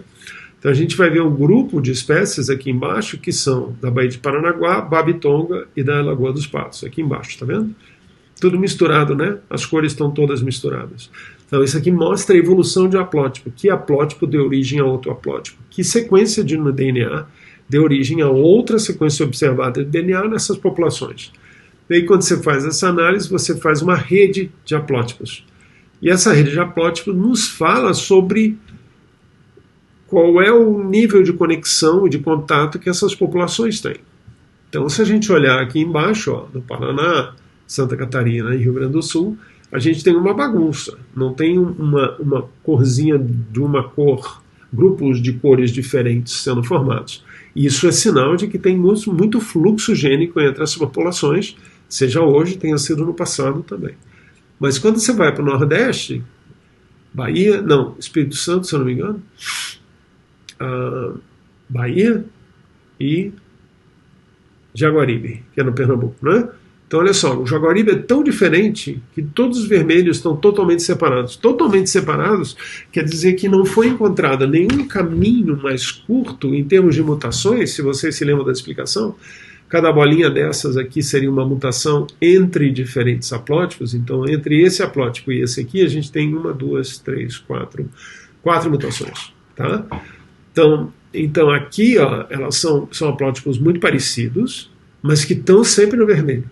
Então a gente vai ver um grupo de espécies aqui embaixo que são da Baía de Paranaguá, Babitonga e da Lagoa dos Patos, aqui embaixo, tá vendo? Tudo misturado, né? As cores estão todas misturadas. Então isso aqui mostra a evolução de haplótipo. Que haplótipo deu origem a outro haplótipo? Que sequência de DNA deu origem a outra sequência observada de DNA nessas populações? E aí quando você faz essa análise, você faz uma rede de haplótipos. E essa rede de haplótipos nos fala sobre qual é o nível de conexão e de contato que essas populações têm. Então, se a gente olhar aqui embaixo, ó, no Paraná, Santa Catarina e Rio Grande do Sul, a gente tem uma bagunça. Não tem uma corzinha de uma cor, grupos de cores diferentes sendo formados. E isso é sinal de que tem muito fluxo gênico entre as populações, seja hoje, tenha sido no passado também. Mas quando você vai para o Nordeste, Bahia, não, Espírito Santo, se eu não me engano, Bahia e Jaguaribe, que é no Pernambuco, né? Então olha só, o Jaguaribe é tão diferente que todos os vermelhos estão totalmente separados. Totalmente separados quer dizer que não foi encontrado nenhum caminho mais curto em termos de mutações, se vocês se lembram da explicação, Cada bolinha dessas aqui seria uma mutação entre diferentes haplótipos. Então, entre esse haplótipo e esse aqui, a gente tem 1, 2, 3, 4 mutações. Tá? Então aqui, ó, elas são haplótipos muito parecidos, mas que estão sempre no vermelho.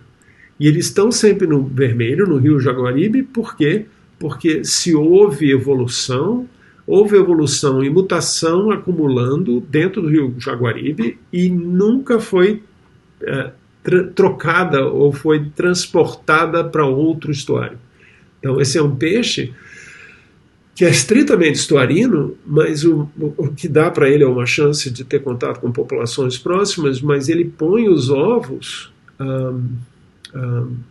E eles estão sempre no vermelho, no rio Jaguaribe, por quê? Porque se houve evolução e mutação acumulando dentro do rio Jaguaribe e nunca foi trocada ou foi transportada para outro estuário. Então esse é um peixe que é estritamente estuarino, mas o que dá para ele é uma chance de ter contato com populações próximas, mas ele põe os ovos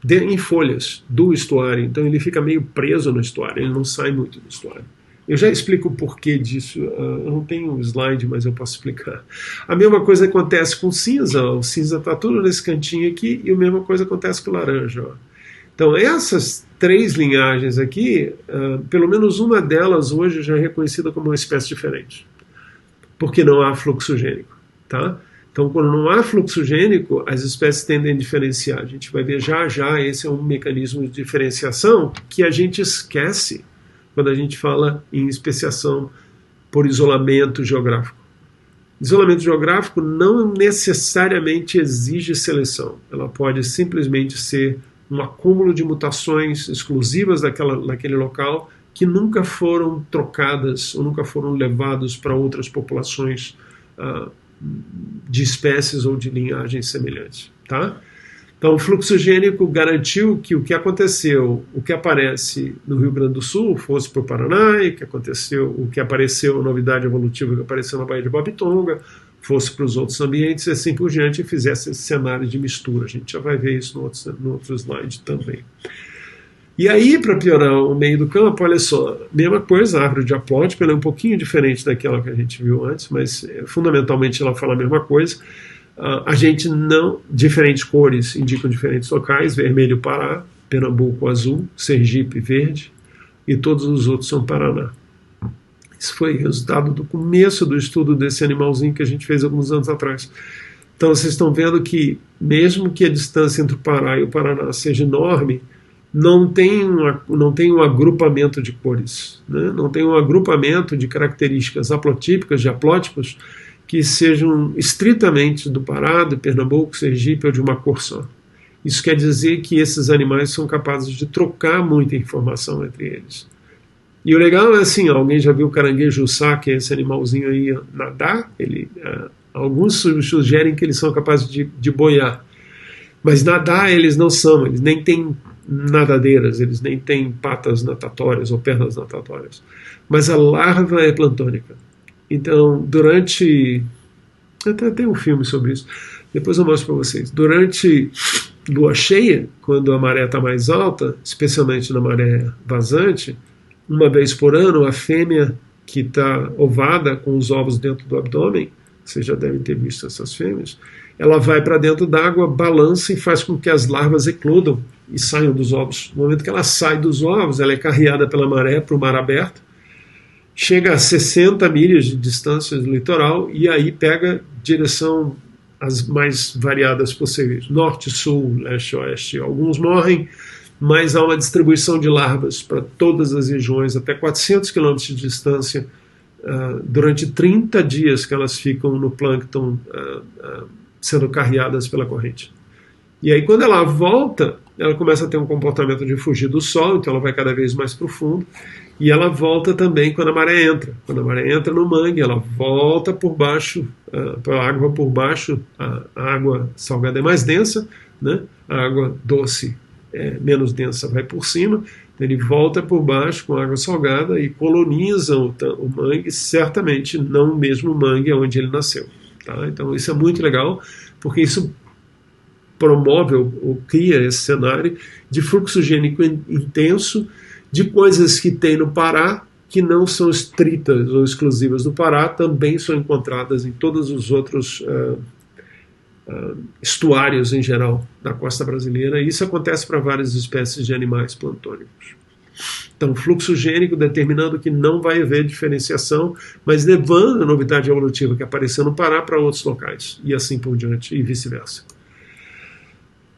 em folhas do estuário, então ele fica meio preso no estuário, ele não sai muito do estuário. Eu já explico o porquê disso, eu não tenho um slide, mas eu posso explicar. A mesma coisa acontece com o cinza está tudo nesse cantinho aqui, e a mesma coisa acontece com o laranja. Ó. Então essas 3 linhagens aqui, pelo menos uma delas hoje já é reconhecida como uma espécie diferente, porque não há fluxo gênico. Tá? Então quando não há fluxo gênico, as espécies tendem a diferenciar. A gente vai ver já, esse é um mecanismo de diferenciação que a gente esquece quando a gente fala em especiação por isolamento geográfico. Isolamento geográfico não necessariamente exige seleção. Ela pode simplesmente ser um acúmulo de mutações exclusivas daquele local que nunca foram trocadas ou nunca foram levados para outras populações de espécies ou de linhagens semelhantes. Tá? Então, o fluxo gênico garantiu que o que aconteceu, o que aparece no Rio Grande do Sul, fosse para o Paraná, e o que apareceu, a novidade evolutiva que apareceu na Baía de Bobitonga, fosse para os outros ambientes e assim por diante, e fizesse esse cenário de mistura. A gente já vai ver isso no outro slide também. E aí, para piorar o meio do campo, olha só, mesma coisa, a árvore de haplótipo, ela é um pouquinho diferente daquela que a gente viu antes, mas fundamentalmente ela fala a mesma coisa. A gente não, diferentes cores indicam diferentes locais, vermelho Pará, Pernambuco azul, Sergipe verde e todos os outros são Paraná. Isso foi resultado do começo do estudo desse animalzinho que a gente fez alguns anos atrás. Então vocês estão vendo que mesmo que a distância entre o Pará e o Paraná seja enorme, não tem um agrupamento de cores, né? Não tem um agrupamento de características haplotípicas, de haplótipos, que sejam estritamente do Pará, do Pernambuco, Sergipe ou de uma cor só. Isso quer dizer que esses animais são capazes de trocar muita informação entre eles. E o legal é assim, alguém já viu o caranguejo-sá, que é esse animalzinho aí, nadar? Alguns sugerem que eles são capazes de boiar. Mas nadar eles não são, eles nem têm nadadeiras, eles nem têm patas natatórias ou pernas natatórias. Mas a larva é plantônica. Então, até tem um filme sobre isso, depois eu mostro para vocês. Durante lua cheia, quando a maré está mais alta, especialmente na maré vazante, uma vez por ano, a fêmea que está ovada com os ovos dentro do abdômen, vocês já devem ter visto essas fêmeas, ela vai para dentro d'água, balança e faz com que as larvas eclodam e saiam dos ovos. No momento que ela sai dos ovos, ela é carreada pela maré para o mar aberto, chega a 60 milhas de distância do litoral e aí pega direção as mais variadas possíveis, norte, sul, leste, oeste. Alguns morrem, mas há uma distribuição de larvas para todas as regiões, até 400 quilômetros de distância, durante 30 dias que elas ficam no plâncton sendo carreadas pela corrente. E aí quando ela volta, ela começa a ter um comportamento de fugir do sol, então ela vai cada vez mais profundo, e ela volta também quando a maré entra. Quando a maré entra no mangue, ela volta por baixo, a água por baixo, a água salgada é mais densa, né? A água doce é menos densa, vai por cima, ele volta por baixo com água salgada e coloniza o mangue, certamente não o mesmo mangue onde ele nasceu. Tá? Então isso é muito legal, porque isso promove ou cria esse cenário de fluxo gênico intenso de coisas que tem no Pará que não são estritas ou exclusivas do Pará, também são encontradas em todos os outros estuários em geral da costa brasileira, e isso acontece para várias espécies de animais plantônicos. Então, fluxo gênico determinando que não vai haver diferenciação, mas levando a novidade evolutiva que apareceu no Pará para outros locais, e assim por diante, e vice-versa.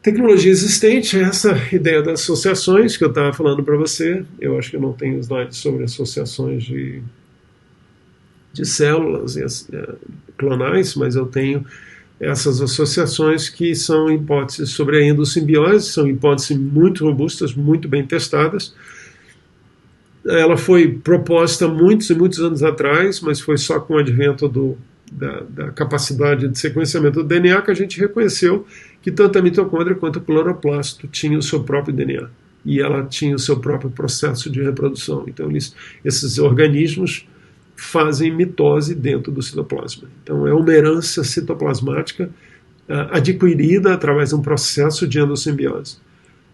Tecnologia existente é essa ideia das associações que eu estava falando para você. Eu acho que eu não tenho slides sobre associações de células clonais, mas eu tenho essas associações que são hipóteses sobre a endossimbiose, são hipóteses muito robustas, muito bem testadas. Ela foi proposta muitos e muitos anos atrás, mas foi só com o advento da capacidade de sequenciamento do DNA que a gente reconheceu que tanto a mitocôndria quanto o cloroplasto tinham o seu próprio DNA. E ela tinha o seu próprio processo de reprodução. Então, esses organismos fazem mitose dentro do citoplasma. Então, é uma herança citoplasmática adquirida através de um processo de endossimbiose.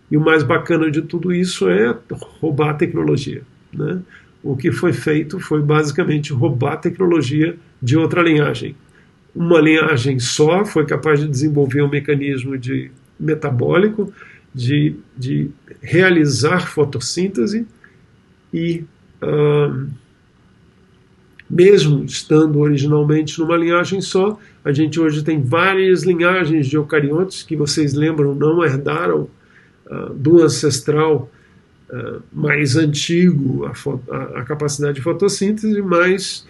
E o mais bacana de tudo isso é roubar a tecnologia, né? O que foi feito foi basicamente roubar a tecnologia de outra linhagem. Uma linhagem só foi capaz de desenvolver um mecanismo metabólico de realizar fotossíntese e, mesmo estando originalmente numa linhagem só, a gente hoje tem várias linhagens de eucariontes que vocês lembram não herdaram do ancestral mais antigo a capacidade de fotossíntese, mas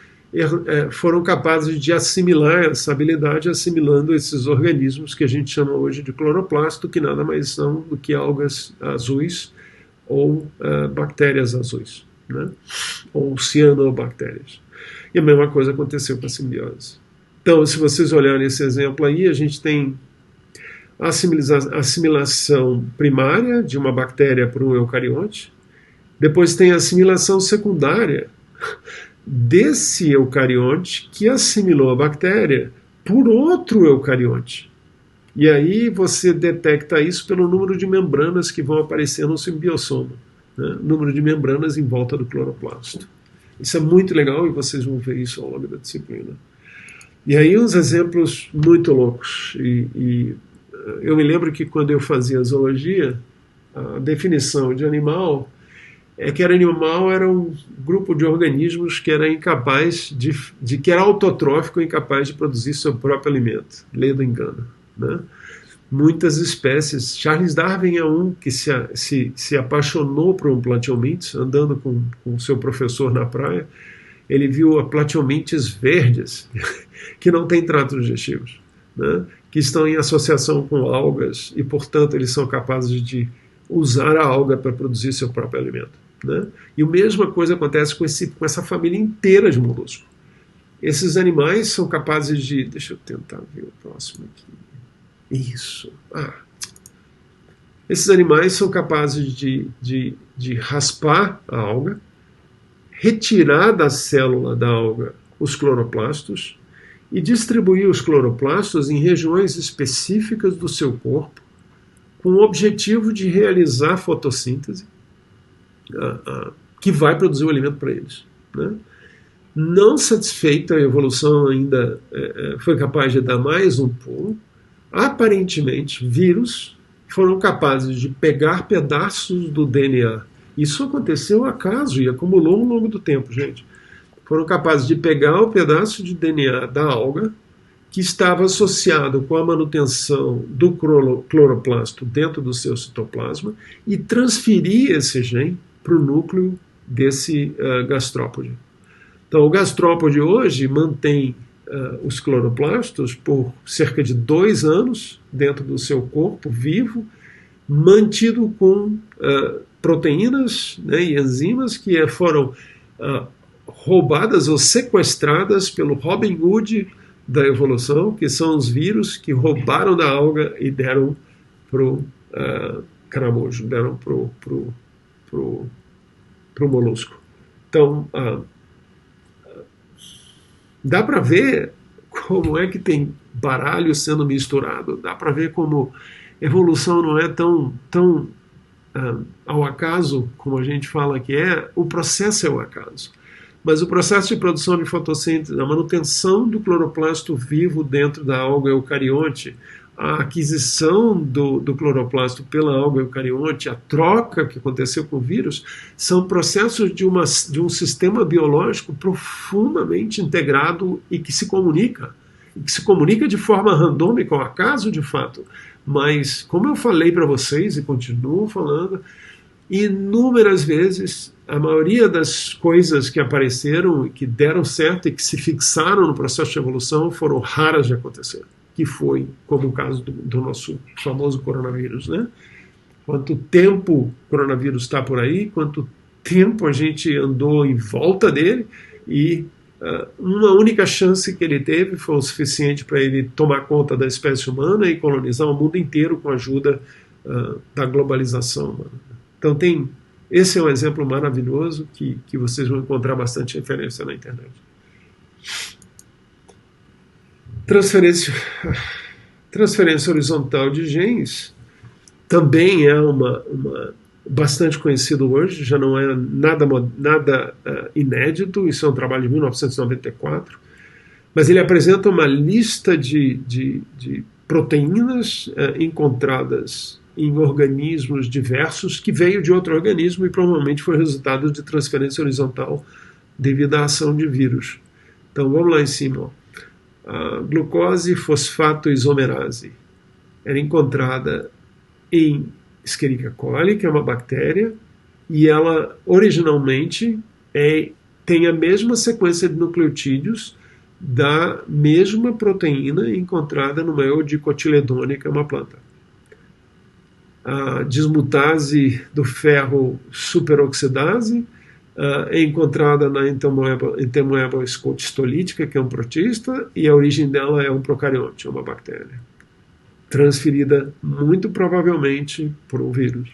foram capazes de assimilar essa habilidade, assimilando esses organismos que a gente chama hoje de cloroplasto, que nada mais são do que algas azuis ou bactérias azuis, né? Ou cianobactérias. E a mesma coisa aconteceu com a simbiose. Então, se vocês olharem esse exemplo aí, a gente tem a assimilação primária de uma bactéria por um eucarionte, depois tem a assimilação secundária desse eucarionte que assimilou a bactéria por outro eucarionte. E aí você detecta isso pelo número de membranas que vão aparecer no simbiosoma, né? Número de membranas em volta do cloroplasto. Isso é muito legal e vocês vão ver isso ao longo da disciplina. E aí uns exemplos muito loucos. Eu me lembro que quando eu fazia zoologia, a definição de animal é que animal era um grupo de organismos que era incapaz que era autotrófico e incapaz de produzir seu próprio alimento. Lê do engano, né? Muitas espécies. Charles Darwin é um que se apaixonou por um platyomintes, andando com o seu professor na praia. Ele viu platyomintes verdes, que não têm tratos digestivos, né? Que estão em associação com algas e, portanto, eles são capazes de usar a alga para produzir seu próprio alimento, né? E a mesma coisa acontece com essa família inteira de moluscos. Esses animais são capazes de... Deixa eu tentar ver o próximo aqui. Isso. Esses animais são capazes de raspar a alga, retirar da célula da alga os cloroplastos e distribuir os cloroplastos em regiões específicas do seu corpo com o objetivo de realizar fotossíntese que vai produzir o alimento para eles, né? Não satisfeita, a evolução ainda foi capaz de dar mais um pulo. Aparentemente, vírus foram capazes de pegar pedaços do DNA. Isso aconteceu ao acaso e acumulou ao longo do tempo, gente. Foram capazes de pegar o pedaço de DNA da alga que estava associado com a manutenção do cloroplasto dentro do seu citoplasma e transferir esse gene para o núcleo desse gastrópode. Então, o gastrópode hoje mantém os cloroplastos por cerca de 2 anos dentro do seu corpo vivo, mantido com proteínas, né, e enzimas que foram roubadas ou sequestradas pelo Robin Hood da evolução, que são os vírus que roubaram da alga e deram para o caramujo, deram para o molusco. Então, dá para ver como é que tem baralho sendo misturado, dá para ver como evolução não é tão ao acaso como a gente fala que é. O processo é o acaso. Mas o processo de produção de fotossíntese, a manutenção do cloroplasto vivo dentro da alga eucarionte, a aquisição do cloroplasto pela alga eucarionte, a troca que aconteceu com o vírus, são processos de um sistema biológico profundamente integrado e que se comunica que se comunica de forma randômica, ao acaso de fato, mas como eu falei para vocês e continuo falando, inúmeras vezes a maioria das coisas que apareceram, que deram certo e que se fixaram no processo de evolução foram raras de acontecer, que foi como o caso do nosso famoso coronavírus, né? Quanto tempo o coronavírus está por aí, quanto tempo a gente andou em volta dele e uma única chance que ele teve foi o suficiente para ele tomar conta da espécie humana e colonizar o mundo inteiro com a ajuda da globalização humana. Então esse é um exemplo maravilhoso que vocês vão encontrar bastante referência na internet. Transferência horizontal de genes também é uma bastante conhecido hoje, já não é nada inédito, isso é um trabalho de 1994, mas ele apresenta uma lista de proteínas encontradas em organismos diversos que veio de outro organismo e provavelmente foi resultado de transferência horizontal devido à ação de vírus. Então vamos lá em cima. Ó. A glucose fosfato isomerase era encontrada em Escherichia coli, que é uma bactéria, e ela originalmente tem a mesma sequência de nucleotídeos da mesma proteína encontrada numa Eudicotylledone, que é uma planta. A dismutase do ferro superoxidase é encontrada na Entamoeba scotistolítica, que é um proteísta, e a origem dela é um procarionte, é uma bactéria, transferida muito provavelmente por um vírus.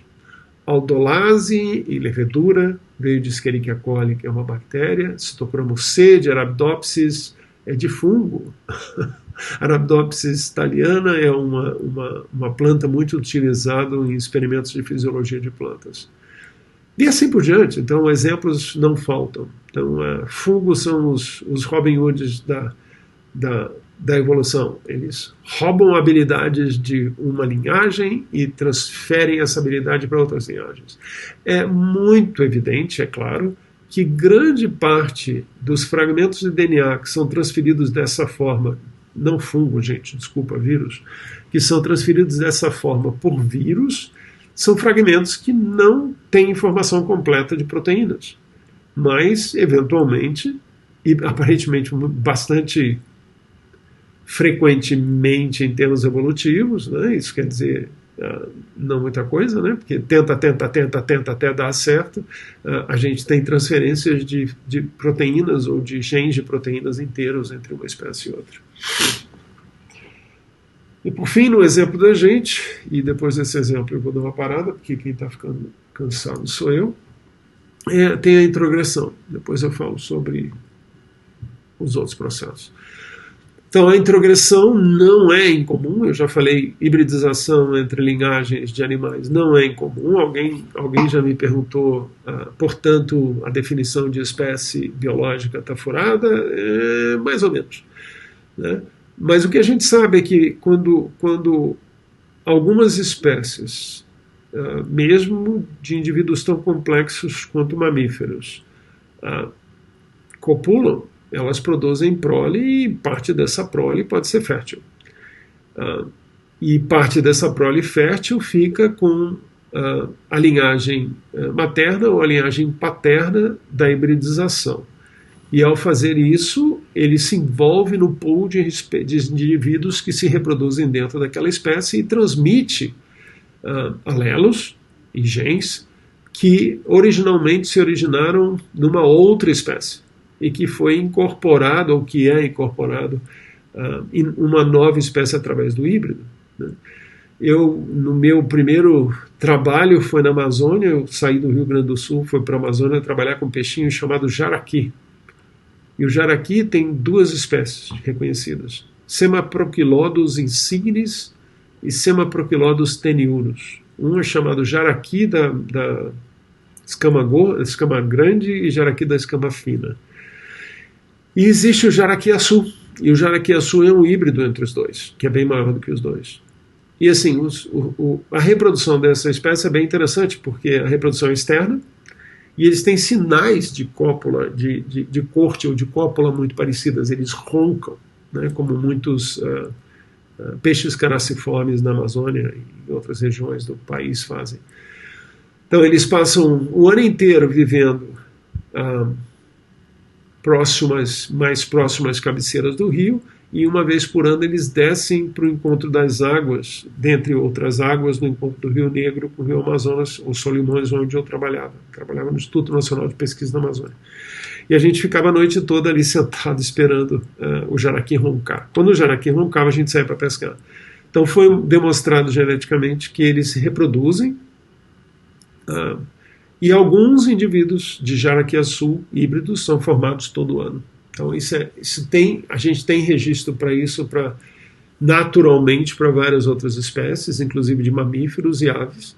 Aldolase e levedura veio de Escherichia coli, que é uma bactéria. Citocromo C de Arabidopsis é de fungo. Arabidopsis thaliana é uma planta muito utilizada em experimentos de fisiologia de plantas. E assim por diante. Então, exemplos não faltam. Então, fungos são os Robin Hoods da evolução. Eles roubam habilidades de uma linhagem e transferem essa habilidade para outras linhagens. É muito evidente, é claro, que grande parte dos fragmentos de DNA que são transferidos dessa forma, não fungo, gente, desculpa, vírus, que são transferidos dessa forma por vírus, são fragmentos que não têm informação completa de proteínas, mas, eventualmente, e aparentemente bastante frequentemente em termos evolutivos, né? Isso quer dizer não muita coisa, né? Porque tenta até dar certo. A gente tem transferências de proteínas ou de genes de proteínas inteiros entre uma espécie e outra. E por fim, no exemplo da gente, e depois desse exemplo eu vou dar uma parada, porque quem está ficando cansado sou eu, tem a introgressão. Depois eu falo sobre os outros processos. Então, a introgressão não é incomum, eu já falei, hibridização entre linhagens de animais não é incomum. Alguém já me perguntou, portanto, a definição de espécie biológica está furada? Mais ou menos. Né? Mas o que a gente sabe é que quando algumas espécies, mesmo de indivíduos tão complexos quanto mamíferos, copulam, elas produzem prole e parte dessa prole pode ser fértil. E parte dessa prole fértil fica com a linhagem materna ou a linhagem paterna da hibridização. E ao fazer isso, ele se envolve no pool de indivíduos que se reproduzem dentro daquela espécie e transmite alelos e genes que originalmente se originaram numa outra espécie e que foi incorporado, ou que é incorporado, em uma nova espécie através do híbrido. Né? No meu primeiro trabalho foi na Amazônia, eu saí do Rio Grande do Sul, fui para a Amazônia trabalhar com um peixinho chamado jaraqui. E o jaraqui tem duas espécies reconhecidas, Semaproquilodus insignis e Semaproquilodus teniurus. Um é chamado jaraqui da escama grande e jaraqui da escama fina. E existe o jaraquiaçu, e o jaraquiaçu é um híbrido entre os dois, que é bem maior do que os dois. E assim, a reprodução dessa espécie é bem interessante, porque a reprodução é externa, e eles têm sinais de cópula, de corte ou de cópula muito parecidas, eles roncam. né, como muitos peixes caraciformes na Amazônia e em outras regiões do país fazem. Então eles passam o ano inteiro vivendo mais próximas cabeceiras do rio, e uma vez por ano eles descem para o encontro das águas, dentre outras águas, no encontro do Rio Negro com o Rio Amazonas, os Solimões, onde eu trabalhava no Instituto Nacional de Pesquisa da Amazônia. E a gente ficava a noite toda ali sentado esperando o jaraqui roncar. Quando o jaraqui roncava, a gente saía para pescar. Então foi demonstrado geneticamente que eles se reproduzem, e alguns indivíduos de jaraquiaçu híbridos são formados todo ano. Então a gente tem registro para isso naturalmente para várias outras espécies, inclusive de mamíferos e aves.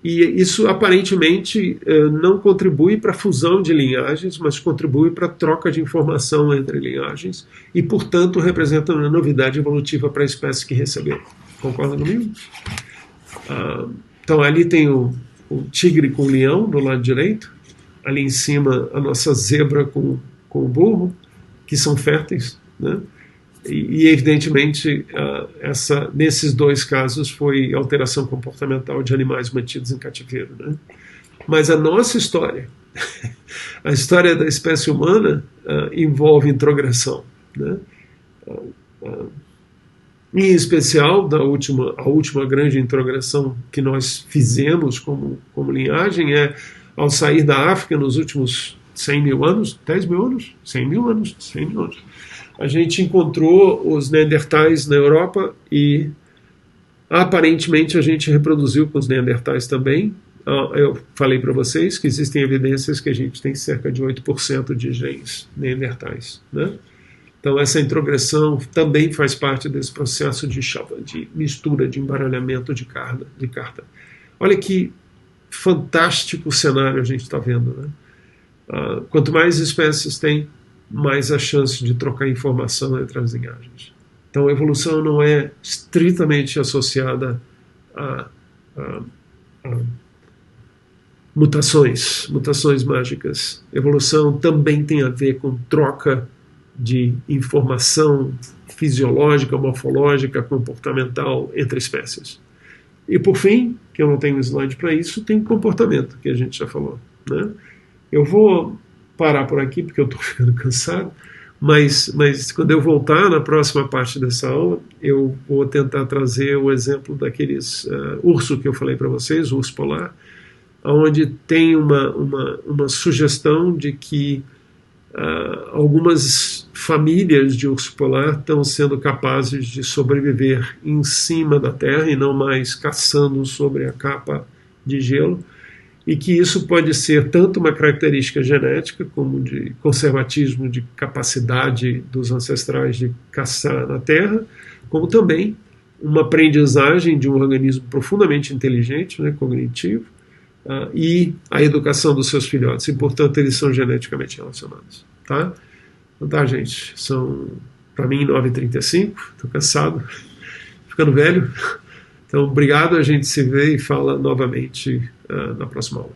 E isso aparentemente não contribui para a fusão de linhagens, mas contribui para a troca de informação entre linhagens e, portanto, representa uma novidade evolutiva para a espécie que recebeu. Concorda comigo? Então ali tem o tigre com o leão do lado direito, ali em cima a nossa zebra com o burro, que são férteis, né? E evidentemente nesses dois casos foi alteração comportamental de animais mantidos em cativeiro, né? Mas a nossa história, a história da espécie humana, envolve introgressão, né? Em especial a última grande introgressão que nós fizemos como linhagem ao sair da África nos últimos 100 mil anos, 10 mil anos, 100 mil anos, 100 mil anos. A gente encontrou os neandertais na Europa e aparentemente a gente reproduziu com os neandertais também. Eu falei para vocês que existem evidências que a gente tem cerca de 8% de genes neandertais, né? Então essa introgressão também faz parte desse processo de mistura, de embaralhamento de carta. Olha que fantástico cenário a gente está vendo, né? Quanto mais espécies tem, mais a chance de trocar informação entre as linhagens. Então a evolução não é estritamente associada a mutações mágicas. Evolução também tem a ver com troca de informação fisiológica, morfológica, comportamental entre espécies. E por fim, que eu não tenho slide para isso, tem comportamento, que a gente já falou, né? Eu vou parar por aqui porque eu estou ficando cansado, mas quando eu voltar na próxima parte dessa aula, eu vou tentar trazer o exemplo daqueles urso que eu falei para vocês, o urso polar, onde tem uma sugestão de que algumas famílias de urso polar estão sendo capazes de sobreviver em cima da Terra e não mais caçando sobre a capa de gelo, e que isso pode ser tanto uma característica genética, como de conservatismo, de capacidade dos ancestrais de caçar na Terra, como também uma aprendizagem de um organismo profundamente inteligente, né, cognitivo, e a educação dos seus filhotes, e portanto eles são geneticamente relacionados. Tá? Então tá, gente, são para mim 9h35, estou cansado, ficando velho. Então, obrigado, a gente se vê e fala novamente na próxima aula.